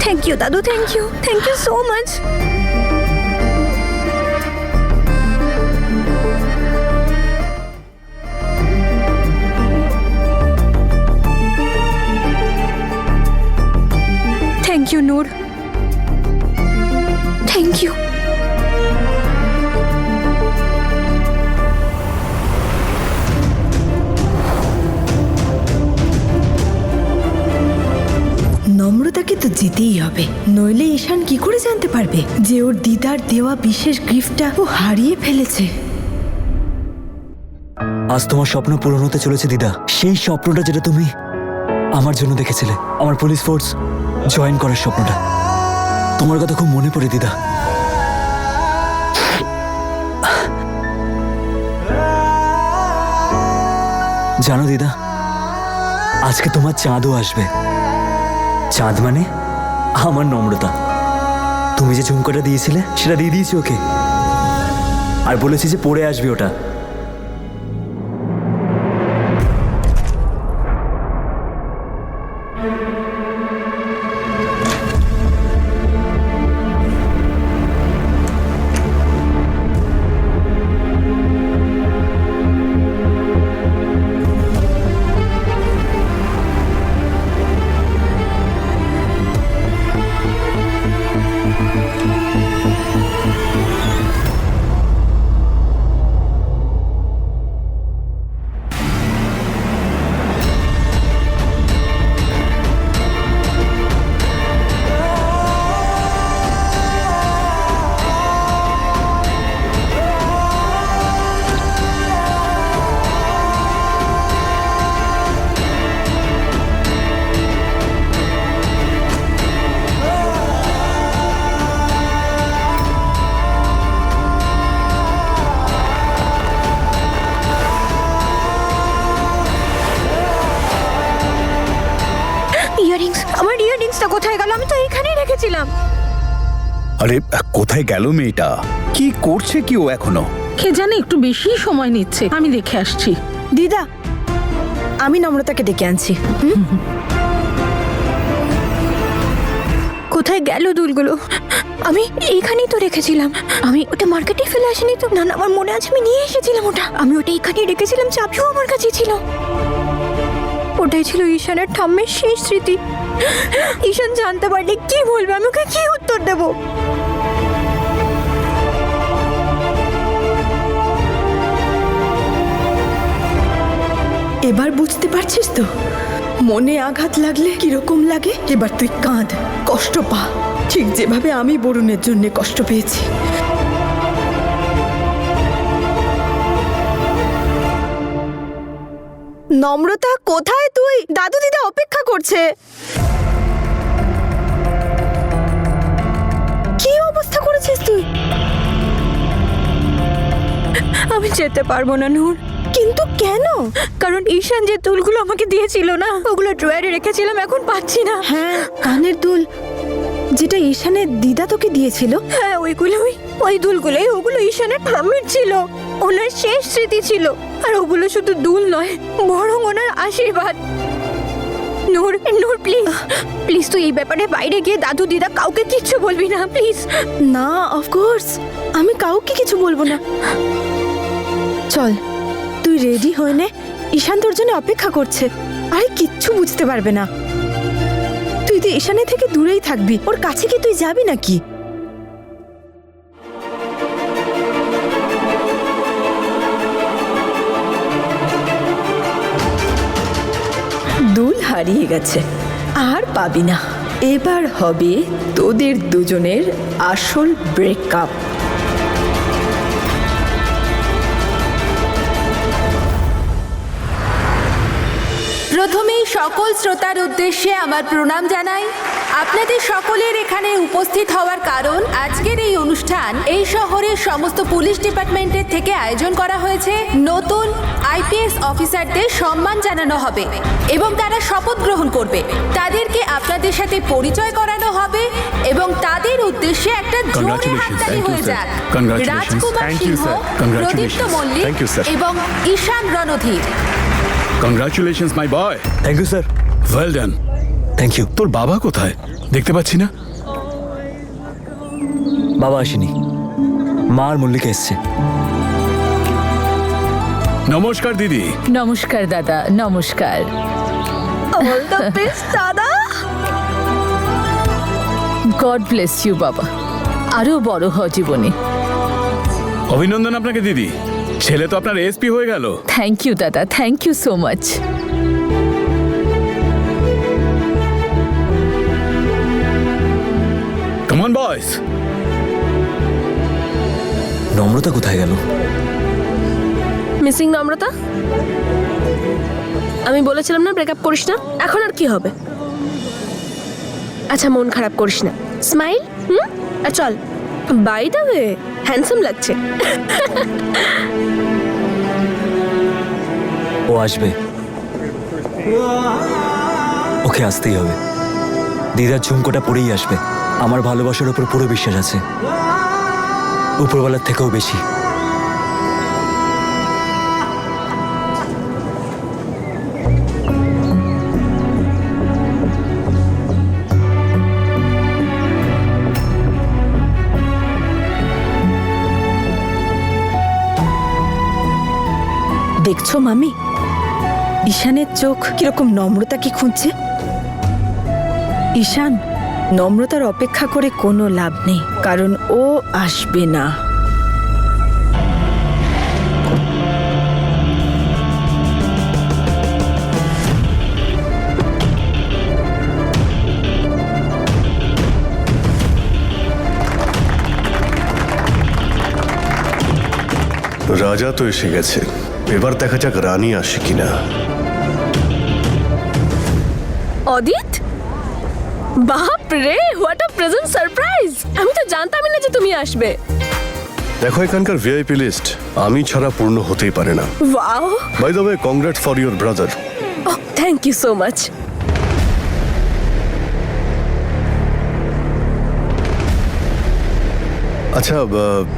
থ্যাংক ইউ দাদু, thank you so much. Thank you Noor, thank you. নম্রতাকে তো যেতেই হবে, নইলে ঈশান কি করে জানতে পারবে যে ওর দিদার দেওয়া বিশেষ গিফটটা ও হারিয়ে ফেলেছে। আজ তোমার স্বপ্ন পূরণ হতে চলেছে দিদা, সেই স্বপ্নটা যেটা তুমি আমার জন্য দেখেছিলে, আমার পুলিশ ফোর্স জয়েন করার স্বপ্নটা। তোমার কথা খুব মনে পড়ে দিদা। জানো দিদা, আজকে তোমার চাঁদও আসবে। চাঁদ মানে আমার নম্রতা। তুমি যে ঝুমকাটা দিয়েছিলে সেটা দিয়ে দিয়েছি ওকে, আর বলেছি যে পরে আসবে ওটা। আমার ইয়াররিংসটা কোথায় গেল? আমি তো এইখানেই রেখেছিলাম। আরে কোথায় গেল মেয়েটা? কি করছে কি ও এখনো? কে জানে, একটু বেশি সময় নিচ্ছে। আমি দেখে আসছি। দিদা, আমি নম্রতাকে ডেকে আনছি। কোথায় গেল দুলগুলো? আমি এইখানেই তো রেখেছিলাম। আমি ওটা মার্কেটে ফেলে আসিনি তো। না না, আমার মনে আছে আমি নিয়ে এসেছিলাম ওটা। আমি ওটা এইখানেই রেখেছিলাম, চাবিও আমার কাছে ছিল। ওটাই ছিল ঈশানের ঠাম্মের শেষ স্মৃতি। ঈশান জানতে পারলে কি বলবে? আমি ওকে কি উত্তর দেব? এবার বুঝতে পারছিস তো মনে আঘাত লাগলে কিরকম লাগে? এবার তুই কাঁদ, কষ্ট পা, ঠিক যেভাবে আমি বরুণের জন্য কষ্ট পেয়েছি। নম্রতা, কোথায় তুই? দাদু দিদা অপেক্ষা করছে। কি অবস্থা করেছিস তুই? আমি যেতে পারবো না নূর। কিন্তু কেন? কারণ ঈশান যে দুলগুলো আমাকে দিয়েছিল না, ওগুলো ড্রয়ারে রেখেছিলাম, এখন পাচ্ছি না। হ্যাঁ, কানের দুল যেটা ঈশানের দিদা তোকে দিয়েছিল। হ্যাঁ, ওই দুলগুলোই, ওগুলো ঈশানের ঠাম্মির ছিল, ওনার শেষ স্মৃতি ছিল। আর ওগুলো শুধু দুল নয়, বরং ওনার আশীর্বাদ। নূর নূর প্লিজ প্লিজ তুই এই ব্যাপারে বাইরে গিয়ে দাদু দিদা কাউকে কিচ্ছু বলবি না প্লিজ। না অফকোর্স আমি কাউকে কিছু বলবো না। চল তুই রেডি হয়ে নে, ঈশান তোর জন্য অপেক্ষা করছে। আরে কিচ্ছু বুঝতে পারবে না। তুই তো ঈশানের থেকে দূরেই থাকবি, ওর কাছে কি তুই যাবি নাকি? দুল হারিয়ে গেছে, আর পাবি না। এবার হবে তোদের দুজনের আসল ব্রেকআপ। প্রথমেই সকল শ্রোতার উদ্দেশ্যে আমার প্রণাম জানাই। আপনাদের সকলের এখানে উপস্থিত হওয়ার কারণ, আজকের এই অনুষ্ঠান এই শহরের সমস্ত পুলিশ ডিপার্টমেন্টের থেকে আয়োজন করা হয়েছে। নতুন আইপিএস অফিসারদের সম্মান জানানো হবে এবং তারা শপথ গ্রহণ করবে। তাদেরকে আপনাদের সাথে পরিচয় করানো হবে এবং তাদের উদ্দেশ্যে একটা জোরে হাততালি হয়ে যাক। রাজকুমার সিংহ, প্রদীপ্ত মল্লিক এবং Ishan Randhir. Congratulations my boy. Thank you sir. Well done. Thank you. তোর বাবা কোথায়? দেখতে পাচ্ছি না। বাবা আসেনি, মা আর মল্লিকা এসছে। নমস্কার দিদি। নমস্কার দাদা, নমস্কার। অল দ্য বেস্ট দাদা। গড ব্লেস ইউ বাবা, আরো বড় হ জীবনে। অভিনন্দন আপনাকে দিদি, ছেলে তো আপনার এসপি হয়ে গেল। থ্যাংক ইউ দাদা, thank you so much. Come on boys. Namrata কোথায় গেল? মিসিং নম্রতা। আমি বলেছিলাম না ব্রেকআপ করিস না, এখন আর কি হবে? আচ্ছা মন খারাপ করিস না, স্মাইল। আর চল, বাই দ্য ওয়ে হ্যান্ডসাম লাগছে। ও আসবে, ওকে আসতেই হবে। দিদার ঝুমকোটা পরেই আসবে। আমার ভালোবাসার উপর পুরো বিশ্বাস আছে, উপরওয়ালার থেকেও বেশি। দেখছো মামি, ঈশানের চোখ কিরকম নম্রতাকে খুঁজছে। ঈশান, নম্রতার অপেক্ষা করে কোনো লাভ নেই, কারণ ও আসবে না। রাজা তো এসে গেছে, এবার দেখা যাক রানী আসে কিনা। অদিত, বাপ রে, হোয়াট আ প্রেজেন্ট সারপ্রাইজ! আমি তো জানতামই না যে তুমি আসবে। দেখো এখানকার ভিআইপি লিস্ট আমি ছাড়া পূর্ণ হতেই পারে না। Wow, by the way congrats for your brother. Oh thank you so much. আচ্ছা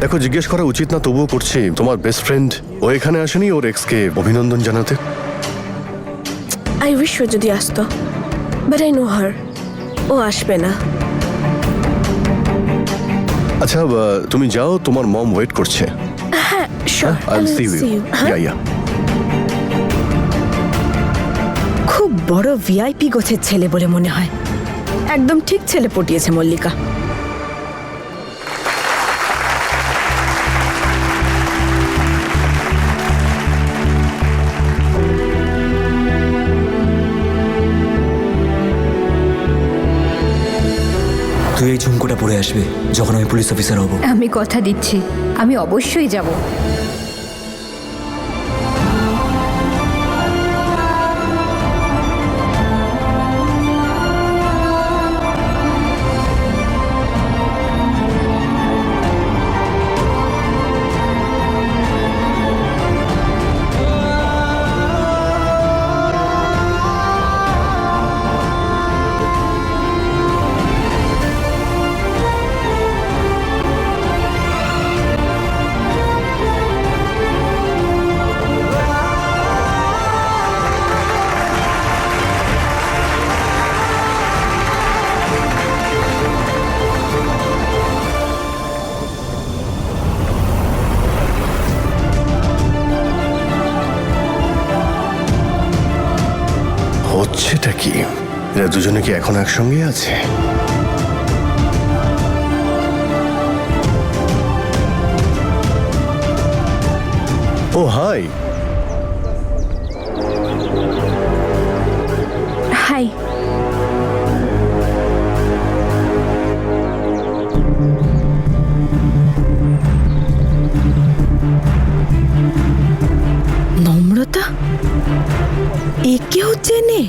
দেখো, জিজ্ঞেস করা উচিত না তবুও করছি, তোমার বেস্ট ফ্রেন্ড ও এখানে আসেনি ওর এক্সকে অভিনন্দন জানাতে? আই উইশ ও যদি আসতো, বাট আই নো হার, ও আসবে না। আচ্ছা তুমি যাও, তোমার মম ওয়েট করছে। হ্যাঁ sure, I will see you. Yeah খুব বড় ভিআইপি গোছের ছেলে বলে মনে হয়। একদম ঠিক ছেলে পটিয়েছে মল্লিকা। তুই এই ঝুমকোটা পরে আসবে যখন আমি পুলিশ অফিসার হব। আমি কথা দিচ্ছি, আমি অবশ্যই যাব। এরা দুজনে কি এখন একসঙ্গে আছে? ও হাই। হাই। নম্রতা একেও চেনে?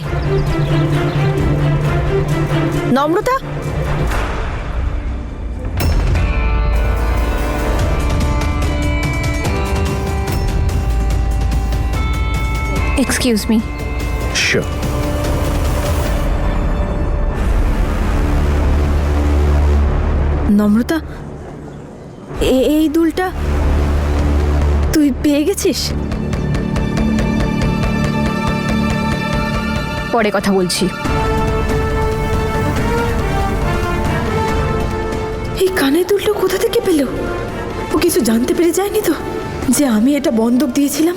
নম্রতা, এক্সকিউজ মি। শিওর। নম্রতা, এই দুলটা তুই পেয়ে গেছিস? পরে কথা বলছি। এই কানের দুলটা কোথা থেকে পেল? ও কিছু জানতে পেরে যায়নি তো যে আমি এটা বন্ধক দিয়েছিলাম?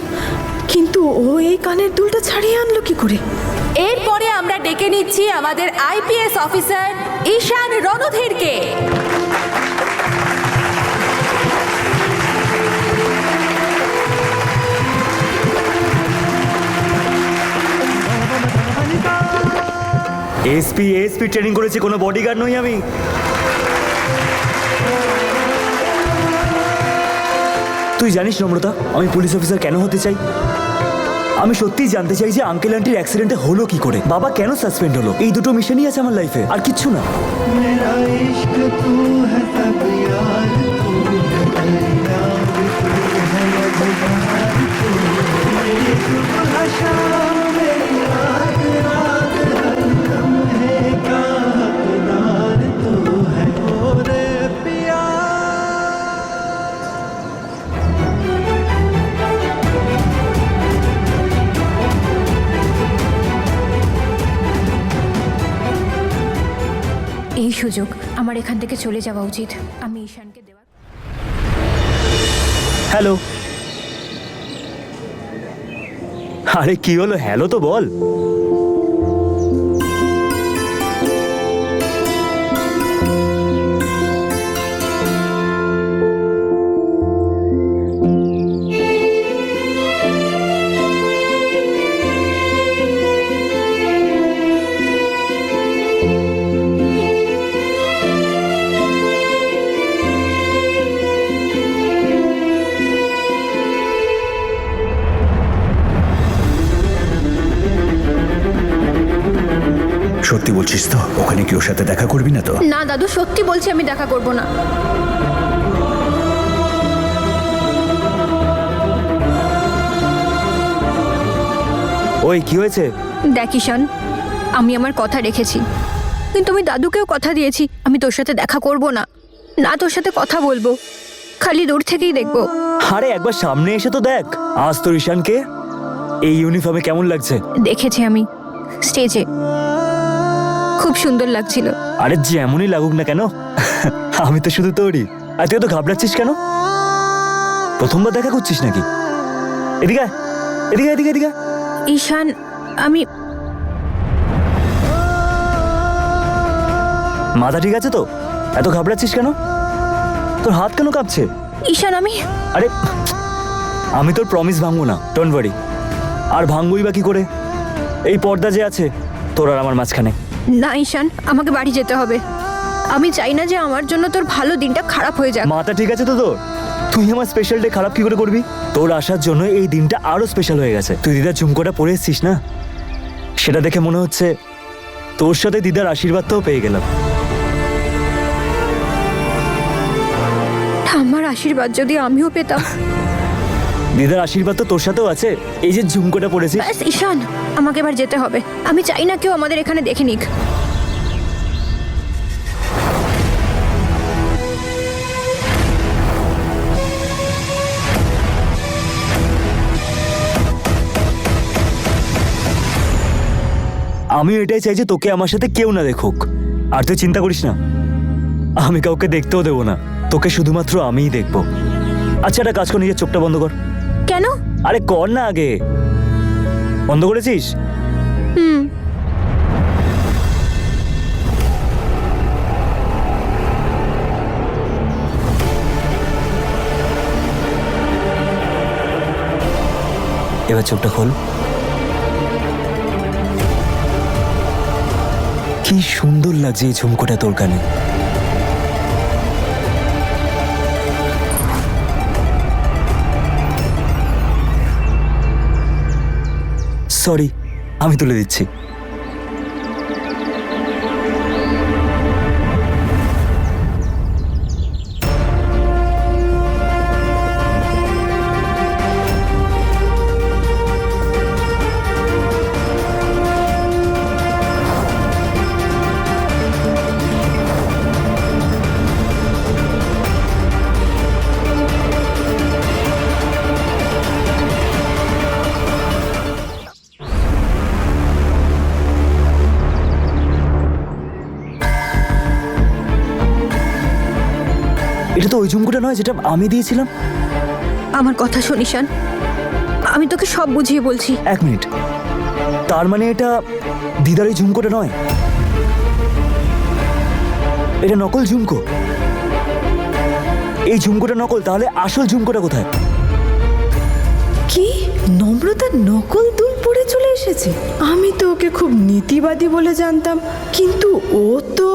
কিন্তু ও এই কানের দুলটা ছাড়িয়ে আনলো কি করে? এরপরে আমরা ডেকে নিচ্ছি আমাদের আইপিএস অফিসার ঈশান রণধীরকে। এসপি ট্রেনিং করেছি, কোনো বডিগার্ড নই আমি। তুই জানিস নম্রতা, আমি পুলিশ অফিসার কেন হতে চাই? আমি সত্যিই জানতে চাই যে আঙ্কেল আন্টির অ্যাক্সিডেন্টে হলো কি করে, বাবা কেন সাসপেন্ড হলো। এই দুটো মিশনই আছে আমার লাইফে, আর কিচ্ছু না। मेरा इश्क तू है सब यार तू है दरिया भी तू है मझधार तू मेरी सुबह शाम मेरी रात रात हर लम्हे का हकदार तू है ओ रे पिया। এই সুযোগ আমার এখান থেকে চলে যাওয়া উচিত। আমি ঈশানকে দেওয়া। হ্যালো। আরে কি হলো, হ্যালো তো বল। সত্যি বলছিস তো? ওখানে কি ওর সাথে দেখা করবি না তো? না দাদু, সত্যি বলছি আমি দেখা করব না। ওই কি হয়েছে? দেখ ঈশান, আমি আমার কথা রেখেছি, কিন্তু আমি দাদুকেও কথা দিয়েছি আমি তোর সাথে দেখা করব না, না তোর সাথে কথা বলবো, খালি দূর থেকেই দেখবো। আরে একবার সামনে এসে তো দেখ। আজ তোর ঈশানকে এই ইউনিফর্মে কেমন লাগছে? দেখেছি আমি স্টেজে, খুব সুন্দর লাগছিল। আরে যেমনই লাগুক না কেন, আমি তো শুধু তোরই। আর তুই তো ঘাবড়াচ্ছিস কেন? প্রথমবার দেখা করছিস নাকি? এদিকে আয়, এদিকে এদিকে এদিকে। ঈশান, আমি মাথা ঠিক আছে তো? এত ঘাবড়াচ্ছিস কেন? তোর হাত কেন কাঁপছে? ঈশান আরে আমি তোর প্রমিস ভাঙবো না, ডোন্ট ওয়ারি। আর ভাঙবই বা কি করে? এই পর্দা যে আছে তোর আর আমার মাঝখানে। না ঈশান, আমাকে বাড়ি যেতে হবে। আমি চাই না যে আমার জন্য তোর ভালো দিনটা খারাপ হয়ে যাক। মাথা ঠিক আছে তো তোর? তুই আমার স্পেশাল ডে খারাপ কি করে করবি? তোর আসার জন্য এই দিনটা আরো স্পেশাল হয়ে গেছে। তুই দিদার ঝুমকোটা পরে এসছিস না, সেটা দেখে মনে হচ্ছে তোর সাথে দিদার আশীর্বাদটাও পেয়ে গেলাম। আমার আশীর্বাদ যদি আমিও পেতাম। দিদার আশীর্বাদ তো তোর সাথেও আছে, এই যে ঝুমকোটা পরেছিস। ব্যাস ঈশান, আমাকে এবার যেতে হবে। আমি চাই না কেউ আমাদের এখানে দেখে নিক। আমি এটাই চাই যে তোকে আমার সাথে কেউ না দেখুক। আর তুই চিন্তা করিস না, আমি কাউকে দেখতেও দেবো না, তোকে শুধুমাত্র আমিই দেখবো। আচ্ছা একটা কাজ কর, নিজের চোখটা বন্ধ কর। কেন? আরে কর না আগে। বন্ধ করেছিস? এবার চোখটা খোল। কি সুন্দর লাগছে এই ঝুমকোটা তোর কানে। সরি, আমি তুলে দিচ্ছি। এটা তো ওই ঝুমকোটা নয় যেটা আমি দিয়েছিলাম। আমার কথা শোন ঈশান, আমি তোকে সব বুঝিয়ে বলছি। 1 মিনিট, তার মানে এটা দিদার এই ঝুমকোটা নয়, এটা নকল ঝুমকো। এই ঝুমকোটা নকল, তাহলে আসল ঝুমকোটা কোথায়? কি নম্রতা নকল দুল পরে চলে এসেছে? আমি তো ওকে খুব নীতিবাদী বলে জানতাম, কিন্তু ও তো।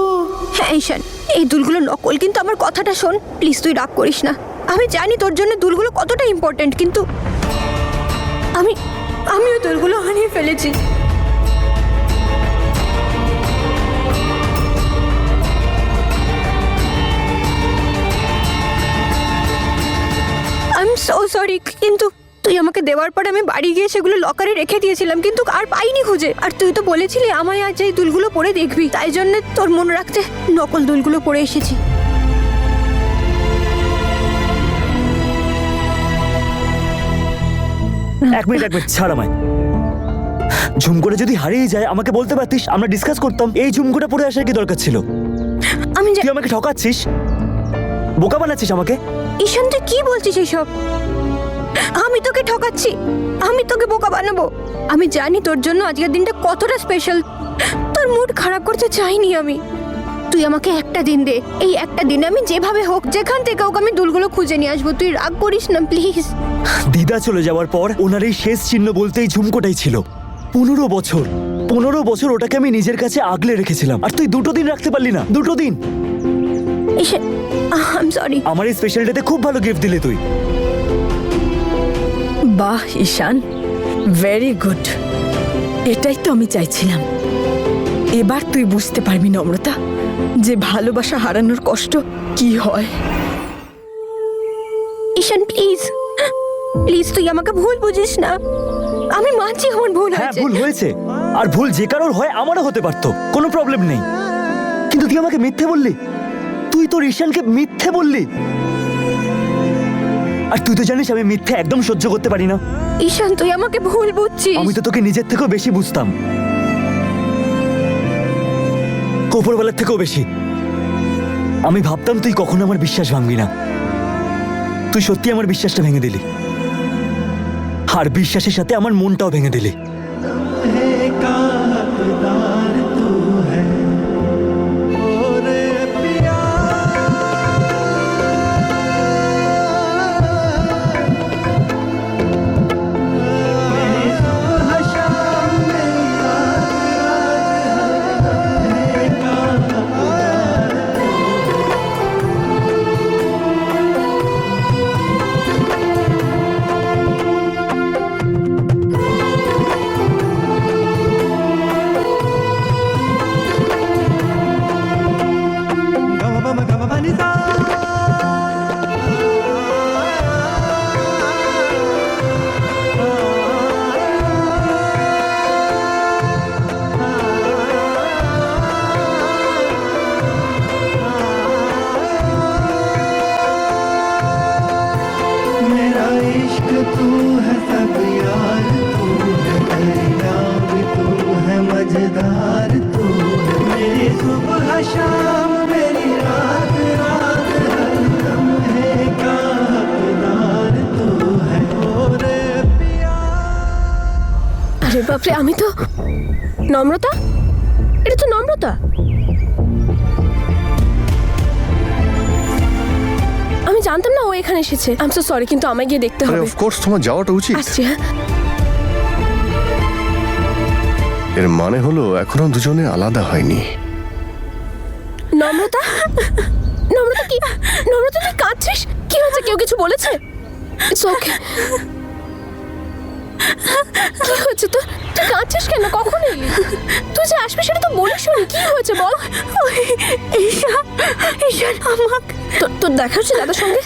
হ্যাঁ ঈশান, এই দুলগুলো নকল, কিন্তু আমার কথাটা শোন প্লিজ, তুই রাগ করিস না। আমি জানি তোর জন্য দুলগুলো কতটা ইম্পর্ট্যান্ট, কিন্তু আমি ওই দুলগুলো হারিয়ে ফেলেছি। আই এম সো সরি, কিন্তু তুই আমাকে দেওয়ার পর আমি বাড়ি গিয়ে সেগুলো লকারে রেখে দিয়েছিলাম, কিন্তু আর পাইনি খুঁজে। আর তুই তো বলেছিলি আমায় আজ এই দুলগুলো পরে দেখবি, তাই জন্য তোর মনে রাখতে নকল দুলগুলো পরে এসেছি। এক মিনিট ছাড় আমায়। ঝুমকোটা যদি হারিয়ে যায় আমাকে বলতে পারতিস, আমরা ডিসকাস করতাম। এই ঝুমকোটা পরে আসার কি দরকার ছিল? তুই আমাকে ঠকাচ্ছিস, বোকা বানাচ্ছিস আমাকে। ঈশান তুই কি বলছিস এসব? আমি তোকে ঠকাচ্ছি? আমি তোকে বোকা বানাবো? আমি জানি তোর জন্য আজকের দিনটা কতটা স্পেশাল, তোর মুড খারাপ করতে চাইনি আমি। তুই আমাকে একটা দিন দে, এই একটা দিনে আমি যেভাবে হোক, যেখান থেকে হোক আমি দুলগুলো খুঁজে নিয়ে আসবো। তুই রাগ করিস না প্লিজ। দিদা চলে যাওয়ার পর ওনার এই শেষ চিহ্ন বলতে এই ঝুমকোটাই ছিল। 15 বছর ওটাকে আমি নিজের কাছে আগলে রেখেছিলাম, আর তুই 2 দিন রাখতে পারলি না। 2 দিন। ঈশান আই এম সরি। আমার এই স্পেশাল ডেতে খুব ভালো গিফট দিলে তুই। বাহ ঈশান, ভেরি গুড। এটাই তো আমি চাইছিলাম। এবার তুই বুঝতে পারবি নম্রতা, যে ভালোবাসা হারানোর কষ্ট কি হয়। ঈশান প্লিজ প্লিজ, তুই আমাকে ভুল বুঝিস না। আমি মানছি আমার ভুল হ্যাঁ হয়েছে। ভুল হয়েছে, আর ভুল যে কারোর হয় আমারও হতে পারতো, কোনো প্রবলেম নেই। কিন্তু তুই আমাকে মিথ্যে বললি, তুই তোর ঈশানকে মিথ্যে বললি। আর তুই তো জানিস আমি মিথ্যে একদম সহ্য করতে পারি না। ঈশান তুই আমাকে ভুল বুঝছিস। আমি তো তোকে নিজের থেকেও বেশি বুঝতাম, উপরবেলার থেকেও বেশি। আমি ভাবতাম তুই কখনো আমার বিশ্বাস ভাঙবি না। তুই সত্যি আমার বিশ্বাসটা ভেঙে দিলি, আর বিশ্বাসের সাথে আমার মনটাও ভেঙে দিলি। मेरा इश्क तू है सब यार, तू है दरिया भी, तू है मजेदार, तू है मेरी सुबह शाम, मेरी रात रात, हर दम है का हकदार, तू है ओरे पिया। আরে বাপরে, আমি তো নম্রতা, এটা তো নম্রতা। আমি জানতাম না ও এখানে এসেছে। আই এম সো সরি, কিন্তু আমায় গিয়ে দেখতে আরে হবে। অফ কোর্স তোমার যাওয়াটা উচিত। আসছি হ্যাঁ। এর মানে হলো এখনো দুজনে আলাদা হয়নি। নম্রতা, নম্রতা কি? নম্রতা তুই কাঁদছিস? কি হয়েছে? কেউ কিছু বলেছে? It's okay. কি হয়েছে তোর? তুই কাঁদছিস কেন? কখন এলি? তুই যে আসবি সেটা তো বলিস নি। কি হয়েছে বল? ঈশান আমাকে তোর দেখা হচ্ছে দাদার সঙ্গে?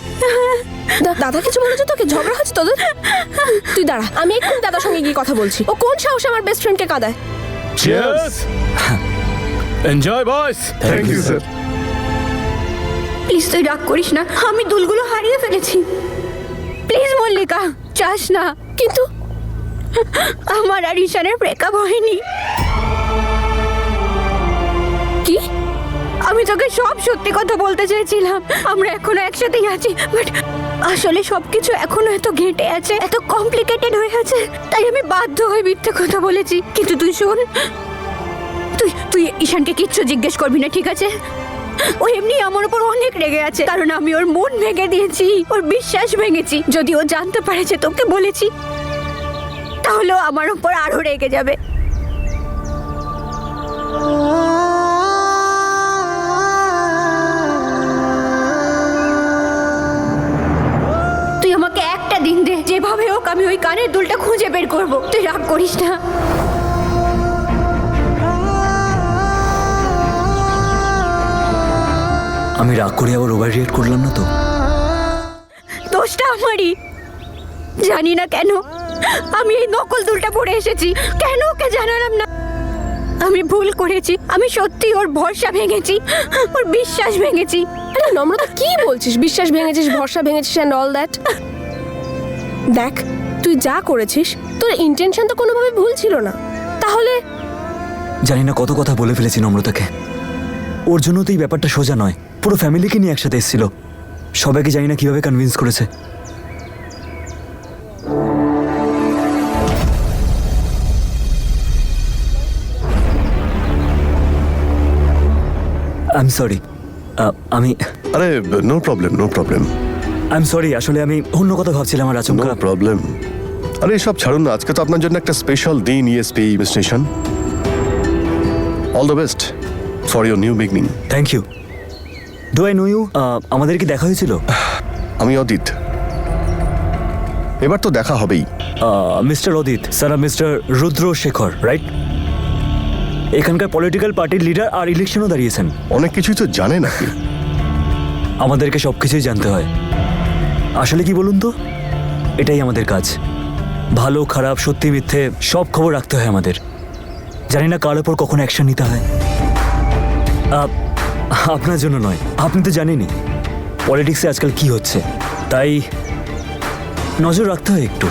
দাদা কিছু বলেছে তোকে? ঝগড়া হচ্ছে তোদের? তুই দাঁড়া, আমি এক্ষুনি দাদার সঙ্গে গিয়ে কথা বলছি। ও কোন সাহসে আমার বেস্ট ফ্রেন্ডকে কাঁদায়? Cheers, enjoy boys. Thank you sir. Please তুই রাগ করিস না, আমি দুলগুলো হারিয়ে ফেলেছি। প্লিজ মল্লিকা, চাস না। কিন্তু আমার আর ঈশানের ব্রেকআপ হয়নি। কি? আমি তোকে সব সত্যি কথা বলতে চেয়েছিলাম, আমরা এখনো একসাথেই আছি, বাট আসলে সবকিছু এখনো এত ঘেঁটে আছে, এত কমপ্লিকেটেড হয়ে আছে, তাই আমি বাধ্য হয়ে মিথ্যে কথা বলেছি। কিন্তু তুই শোন, তুই ঈশানকে কিচ্ছু জিজ্ঞেস করবি না, ঠিক আছে? ও এমনি আমার উপর অনেক রেগে আছে, কারণ আমি ওর মন ভেঙে দিয়েছি, ওর বিশ্বাস ভেঙেছি। যদি ও জানতে পারে যে তোকে বলেছি, তাহলে ও আমার উপর আরো রেগে যাবে। তুই আমাকে একটা দিন দে, যেভাবে হোক আমি ওই কানের দুলটা খুঁজে বের করব। তুই রাগ করিস না। আমি রাগ করে আবার ওভার রিয়েক্ট করলাম না তো? দোষটা আমারই। জানি না কেন আমি এই নকল দুলটা পরে এসেছি, কেন ওকে জানালাম না। আমি ভুল করেছি, আমি সত্যি ওর ভরসা ভেঙেছি, ওর বিশ্বাস ভেঙেছি। আরে নম্রতা, কি বলছিস? বিশ্বাস ভেঙেছিস, ভরসা ভেঙেছিস অ্যান্ড অল দ্যাট? দেখ, তুই যা করেছিস তোর ইন্টেনশন তো কোনোভাবে ভুল ছিল না। তাহলে জানি না কত কথা বলে ফেলেছি নম্রতাকে। ওর জন্য তো এই ব্যাপারটা সোজা নয়, পুরো ফ্যামিলিকে নিয়ে একসাথে এসেছিল। সবাইকে জানি না কিভাবে কনভিন্স করেছে। I am sorry. আমি আরে no problem, no problem, I am sorry. আসলে আমি অন্য কথা ভাবছিলাম আর নো আচমকা। প্রবলেম। আরে সব ছাড়ুন না, আজকে তো আপনার জন্য একটা স্পেশাল দিন। ESP station, all the best for your new beginning. Thank you. Do I know you? আমাদের কি দেখা হয়েছিল? আমি অদিত। এবার তো দেখা হবেই। মিস্টার অদিত স্যার, মিস্টার রুদ্র শেখর, রাইট? এখানকার পলিটিক্যাল পার্টির লিডার আর ইলেকশনও দাঁড়িয়েছেন। অনেক কিছুই তো জানে নাকি? আমাদেরকে সব কিছুই জানতে হয়। আসলে কি বলুন তো, এটাই আমাদের কাজ। ভালো খারাপ সত্যি মিথ্যে সব খবর রাখতে হয় আমাদের। জানি না কার ওপর কখন অ্যাকশন নিতে হয়। আপনার জন্য নয়, আপনি তো জানেনই পলিটিক্সে আজকাল কি হচ্ছে, তাই নজর রাখতে হয় একটু।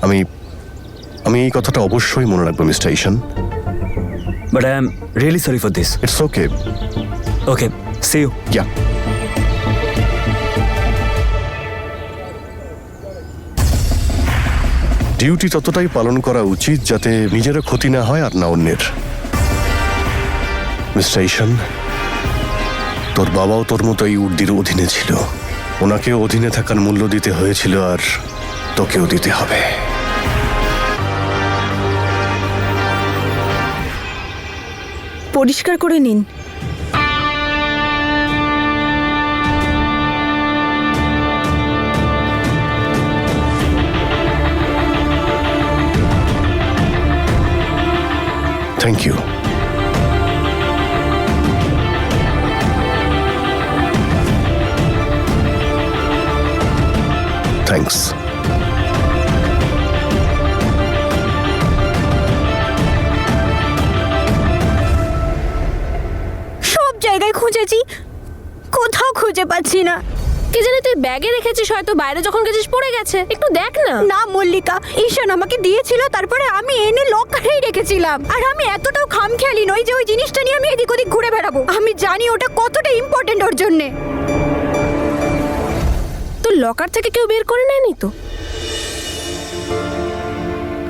আমি আমি এই কথাটা অবশ্যই মনে রাখবো mister Ishan. But I am really sorry for this. It's okay. Okay, see you. Yeah. Duty ততটাই পালন করা উচিত যাতে নিজেরও ক্ষতি না হয় আর না অন্যের। মিস্টার ঈশান, তোর বাবাও তোর মতো এই উর্দির অধীনে ছিল। ওনাকেও অধীনে থাকার মূল্য দিতে হয়েছিল, আর তোকেও দিতে হবে। পরিষ্কার করে নিন। Thank you. থ্যাংকস। সব জায়গায় খুঁজেছি, কোথাও খুঁজে পাচ্ছি না। কে জানে তুই ব্যাগে রেখেছিস, হয়তো বাইরে যখন গেছিস পড়ে গেছে। একটু দেখ না। না মল্লিকা, ঈশান আমাকে দিয়েছিল, তারপরে আমি এনে লকারেই রেখেছিলাম। আর আমি এতটাও খামখেয়ালি নই যে ওই জিনিসটা নিয়ে আমি এদিক ওদিক ঘুরে বেড়াবো। আমি জানি ওটা কতটা ইম্পর্টেন্ট ওর জন্যে। তোর লকার থেকে কেউ বের করে নেয়নি তো?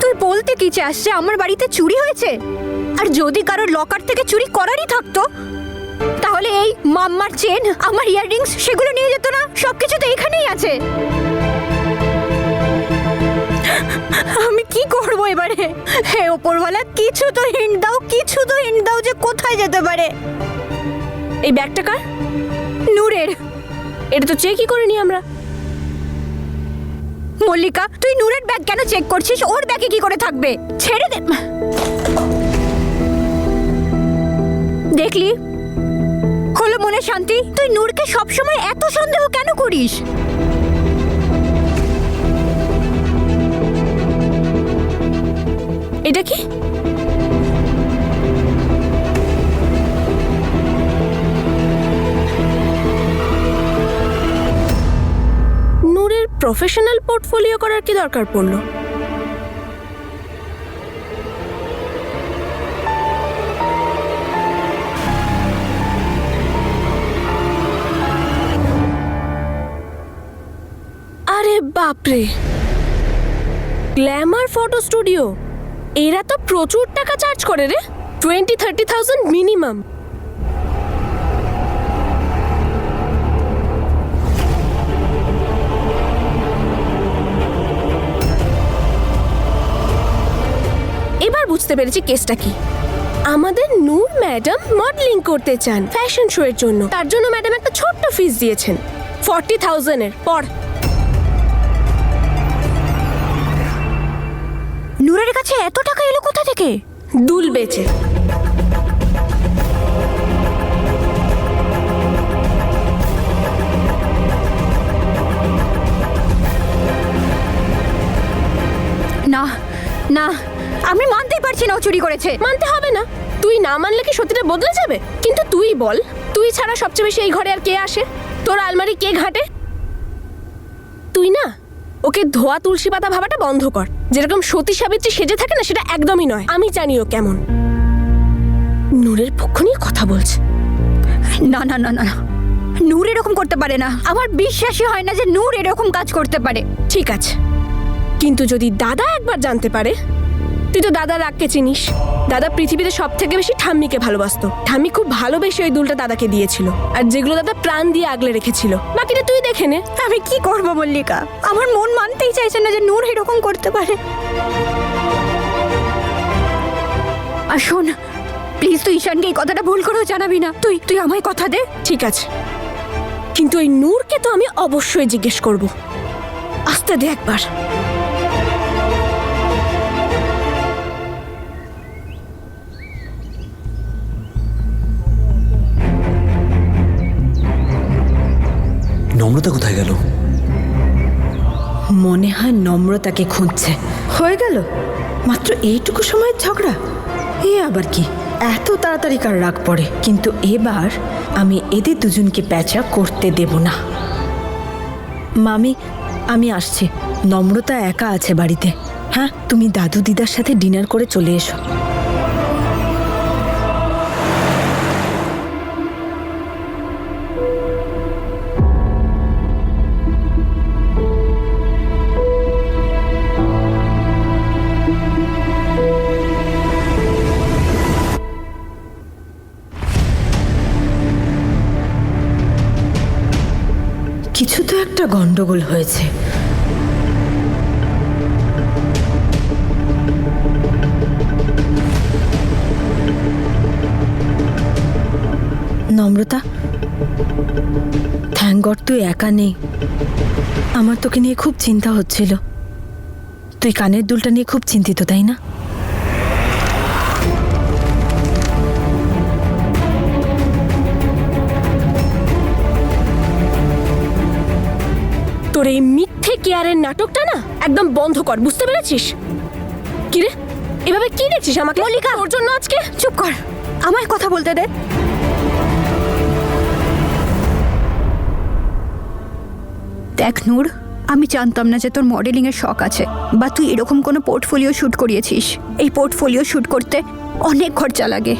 তুই বলতে কি চাস যে আমার বাড়িতে চুরি হয়েছে? আর যদি কারোর লকার থেকে চুরি করারই থাকতো, তাহলে এই মাম্মার চেন, আমার ইয়াররিংস সেগুলো নিয়ে যেত না? সবকিছু তো এখানেই আছে। আমি কি করব এবারে? হে ওপরওয়ালা, কিছু তো হিন্ট দাও, কিছু তো হিন্ট দাও যে কোথায় যেতে পারে। এই ব্যাগটা কার? নূরের। এটা তো চেকই করিনি আমরা। মল্লিকা, তুই নূরের ব্যাগ কেন চেক করছিস? ওর ব্যাগে কি করে থাকবে? ছেড়ে দে। দেখলি, হলো মনে শান্তি। তুই নূরকে সবসময় এত সন্দেহ কেন করিস? এটা কি? নূরের প্রফেশনাল পোর্টফোলিও করার কি দরকার পড়লো? আরে বাপরে, গ্ল্যামার ফটো স্টুডিও! এরা তো প্রচুর টাকা চার্জ করে রে, 20-30,000 মিনিমাম। এবার বুঝতে পেরেছি কেসটা কি। আমাদের নূর ম্যাডাম মডেলিং করতে চান ফ্যাশন শো এর জন্য। তার জন্য ম্যাডাম একটা ছোট্ট ফিস দিয়েছেন 40,000 এর। পর নূরের কাছে এত টাকা এলো কোথা থেকে? দুল বেচে। না না, আমি মানতেই পারছি না ও চুরি করেছে। মানতে হবে না। তুই না মানলে কি সত্যিটা বদলে যাবে? কিন্তু তুই বল, তুই ছাড়া সবচেয়ে বেশি এই ঘরে আর কে আসে? তোর আলমারি কে ঘাটে? তুই না, ওকে ধোয়া তুলসী পাতা ভাবাটা বন্ধ কর। যেরকম সতী সাবিত্রী সেজে থাকে না, সেটা একদমই নয়। আমি জানি ও কেমন। নূরের পক্ষ নিয়ে কথা বলছে। না না না না, নূর এরকম করতে পারে না। আমার বিশ্বাসই হয় না যে নূর এরকম কাজ করতে পারে। ঠিক আছে, কিন্তু যদি দাদা একবার জানতে পারে। তুই তো দাদার রাগকে চিনিস। দাদা পৃথিবীতে সব থেকে বেশি ঠাম্মিকে ভালোবাসতো। ঠাম্মি খুব ভালোবেসে ওই দুলটা দাদাকে দিয়েছিল, আর যেগুলো দাদা প্রাণ দিয়ে আগলে রেখেছিল। বাকিটা তুই দেখে নে। আমি কি করব মল্লিকা? আমার মন মানতেই চাইছে না যে নূর এরকম করতে পারে। আর শোন, প্লিজ তুই ঈশানকে এই কথাটা ভুল করেও জানাবি না। তুই আমায় কথা দে। ঠিক আছে, কিন্তু ওই নূরকে তো আমি অবশ্যই জিজ্ঞেস করব। আসতে দে একবার। নম্রতা কোথায় গেল? মনে হয় নম্রতাকে খুঁজছে। হয়ে গেল মাত্র এইটুকু সময়ের ঝগড়া। এ আবার কি, এত তাড়াতাড়ি কার রাগ পড়ে? কিন্তু এবার আমি এদের দুজনকে প্যাচা করতে দেব না। মামি, আমি আসছি। নম্রতা একা আছে বাড়িতে। হ্যাঁ, তুমি দাদু দিদার সাথে ডিনার করে চলে এসো। কিছু তো একটা গন্ডগোল হয়েছে। নম্রতা, থ্যাঙ্ক গড তুই একা নেই। আমার তোকে নিয়ে খুব চিন্তা হচ্ছিল। তুই কানের দুলটা নিয়ে খুব চিন্তিত, তাই না? তোর এই মিথ্যে কেয়ারের নাটকটা না একদম বন্ধ কর, বুঝতে পেরেছিস? কি রে, এভাবে কি দেখছিস আমাকে? মল্লিকা, ওর জন্য আজকে চুপ কর, আমায় কথা বলতে দে। দেখ নূর, আমি জানতাম না যে তোর মডেলিং এর শখ আছে বা তুই এরকম কোনো পোর্টফোলিও শুট করিয়েছিস। এই পোর্টফোলিও শুট করতে অনেক খরচা লাগে।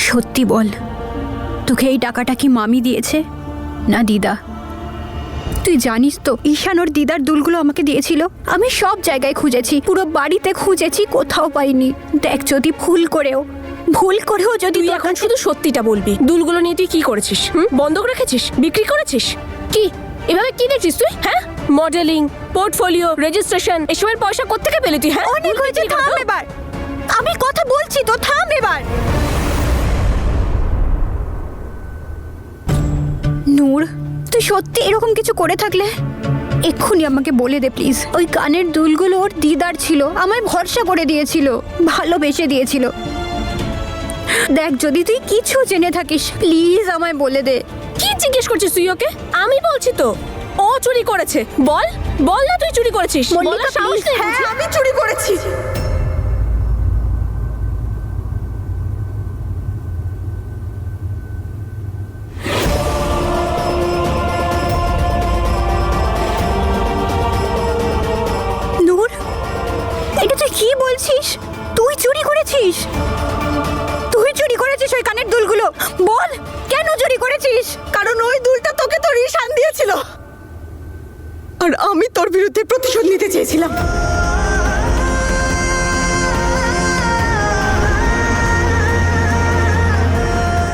সত্যি বল, তোকে এই টাকাটা কি মামি দিয়েছে না দিদা? তুই জানিস তো ঈশান ওর দিদার দুলগুলো আমাকে দিয়েছিল। আমি সব জায়গায় খুঁজেছি, পুরো বাড়িতে খুঁজেছি, কোথাও পাইনি। দেখ, যদি ভুল করেও যদি তুই এখন শুধু সত্যিটা বলবি। দুলগুলো নিয়ে তুই কি করেছিস? বন্ধক রেখেছিস? বিক্রি করেছিস? কি এভাবে কি দেখছিস তুই? হ্যাঁ, মডেলিং, পোর্টফোলিও, রেজিস্ট্রেশন এসবের পয়সা কোত্থেকে পেলি তুই? হ্যাঁ, অনেক হয়েছে, থাম এবার। আমি কথা বলছি তো, থাম এবার। নূর, তুই সত্যি এরকম কিছু করে থাকলে এক্ষুনি আমাকে বলে দে প্লিজ। ওই কানের দুলগুলো ওর দিদার ছিল, আমায় ভরসা করে দিয়েছিল, ভালোবেসে দিয়েছিল। দেখ, যদি তুই কিছু জেনে থাকিস প্লিজ আমায় বলে দে। কি জিজ্ঞেস করছিস তুই ওকে? আমি বলছি তো ও চুরি করেছে। বল বল না তুই চুরি করেছিস। মল্লিকা, বলার সাহস please, নেই হ্যাঁ, বুঝি? আমি চুরি করেছি। নূর, এটা তুই কি বলছিস? তুই চুরি করেছিস? তুই চুরি করেছিস ওই কানের দুলগুলো? বল, কেন চুরি করেছিস? কারণ ওই দুলটা তোকে তোর ঈশান দিয়েছিল, আর আমি তোর বিরুদ্ধে প্রতিশোধ নিতে চেয়েছিলাম।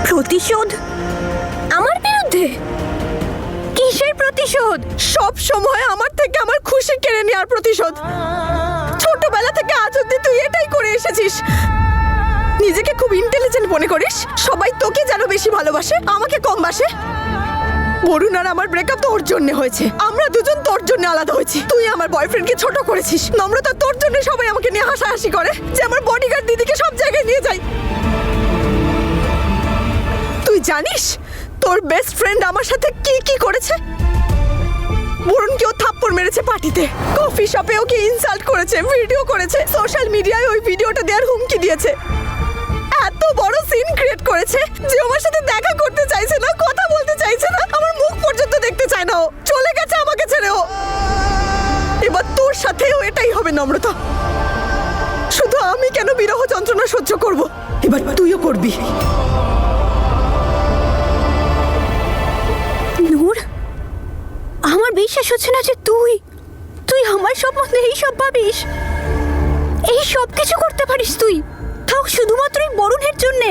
প্রতিশোধ? আমার বিরুদ্ধে? কিসের প্রতিশোধ? সব সময় আমার থেকে আমার খুশি কেড়ে নেওয়ার প্রতিশোধ। ছোটবেলা থেকে আজ অব্দি তুই এটাই করে এসেছিস। নিজেকে খুব ইন্টেলিজেন্ট মনে করিস, সবাই তোকে যেন বেশি ভালোবাসে, আমাকে কম বাসে। বরুণ আর আমার ব্রেকআপ তোর জন্য হয়েছে, আমরা দুজন তোর জন্য আলাদা হয়েছি। তুই আমার বয়ফ্রেন্ডকে ছোট করেছিস। নম্রতা, তোর জন্য সবাই আমাকে নিয়ে হাসাহাসি করে যে আমার বডিগার্ড দিদিকে সব জায়গায় নিয়ে যায়। তুই জানিস তোর বেস্ট ফ্রেন্ড আমার সাথে কি কি করেছে? বরুণকে ও থাপ্পড় মেরেছে পার্টিতে, কফি শপে ওকে ইনসাল্ট করেছে, ভিডিও করেছে, সোশ্যাল মিডিয়ায় ওই ভিডিওটা দেওয়ার হুমকি দিয়েছে। এত বড় সিন ক্রিয়েট করেছে যে আমার সাথে দেখা করতে চাইছে না, কথা বলতে চাইছে না, আমার মুখ পর্যন্ত দেখতে চায় না। ও চলে গেছে আমাকে ছেড়ে। ও এবার তোর সাথেও এটাই হবে নম্রতা। শুধু আমি কেন বিরহ যন্ত্রণা সহ্য করব, এবার তুইও করবি। নূর, আমার বিশ্বাস হচ্ছে না যে তুই আমার সম্বন্ধে এইসব ভাবিস, এই সব কিছু করতে পারিস তুই, তাও শুধুমাত্র এই বরুণের জন্যে,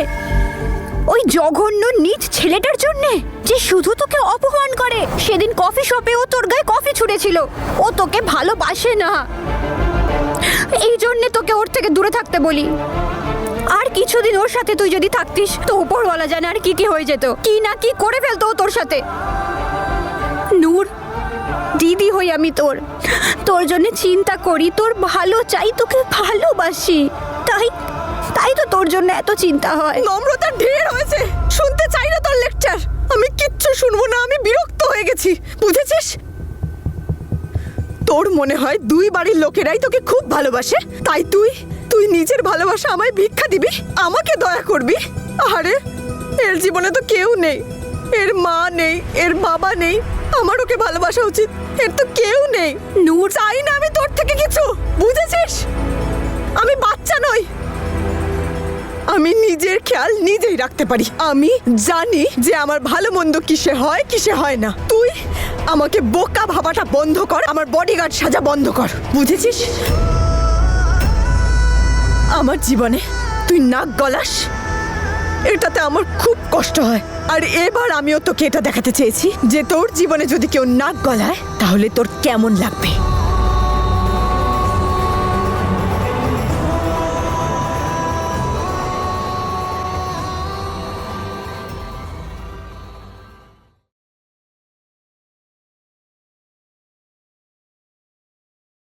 ওই জঘন্য নীচ ছেলেটার জন্যে যে শুধু তোকে অপমান করে। সেদিন কফি শপে ও তোর গায়ে কফি ছুঁড়েছিল। ও তোকে ভালোবাসে না, এই জন্যে তোকে ওর থেকে দূরে থাকতে বলি। আর কিছুদিন ওর সাথে তুই যদি থাকতিস তো উপরওয়ালা জানে আর কি কি হয়ে যেত, কি না কি করে ফেলতো ও তোর সাথে। নূর, দিদি হই আমি তোর জন্য চিন্তা করি, তোর ভালো চাই, তোকে ভালোবাসি, তাই তো তোর জন্য এত চিন্তা হয়। নম্রতা, ঢের হয়েছে, শুনতে চাই না তোর লেকচার। আমি কিচ্ছু শুনবো না, আমি বিরক্ত হয়ে গেছি, বুঝেছিস? তোর মনে হয় দুই বাড়ির লোকেরাই তোকে খুব ভালোবাসে, তাই তুই নিজের ভালোবাসা আমায় ভিক্ষা দিবি, আমাকে দয়া করবি। আরে এর জীবনে তো কেউ নেই, এর মা নেই, এর বাবা নেই, আমার ওকে ভালোবাসা উচিত। এর তো কেউ নেই। নূর, চাই না আমি তোর থেকে কিছু, বুঝেছিস? আমি বাচ্চা নই, আমি নিজের খেয়াল নিজেই রাখতে পারি। আমি জানি যে আমার ভালো মন্দ কিসে হয় কিসে হয় না। তুই আমাকে বোকা ভাবাটা বন্ধ কর, আমার বডিগার্ড সাজা বন্ধ কর, বুঝেছিস? আমার জীবনে তুই নাক গলাস, এটাতে আমার খুব কষ্ট হয়। আর এবার আমিও তোকে এটা দেখাতে চেয়েছি যে তোর জীবনে যদি কেউ নাক গলায় তাহলে তোর কেমন লাগবে।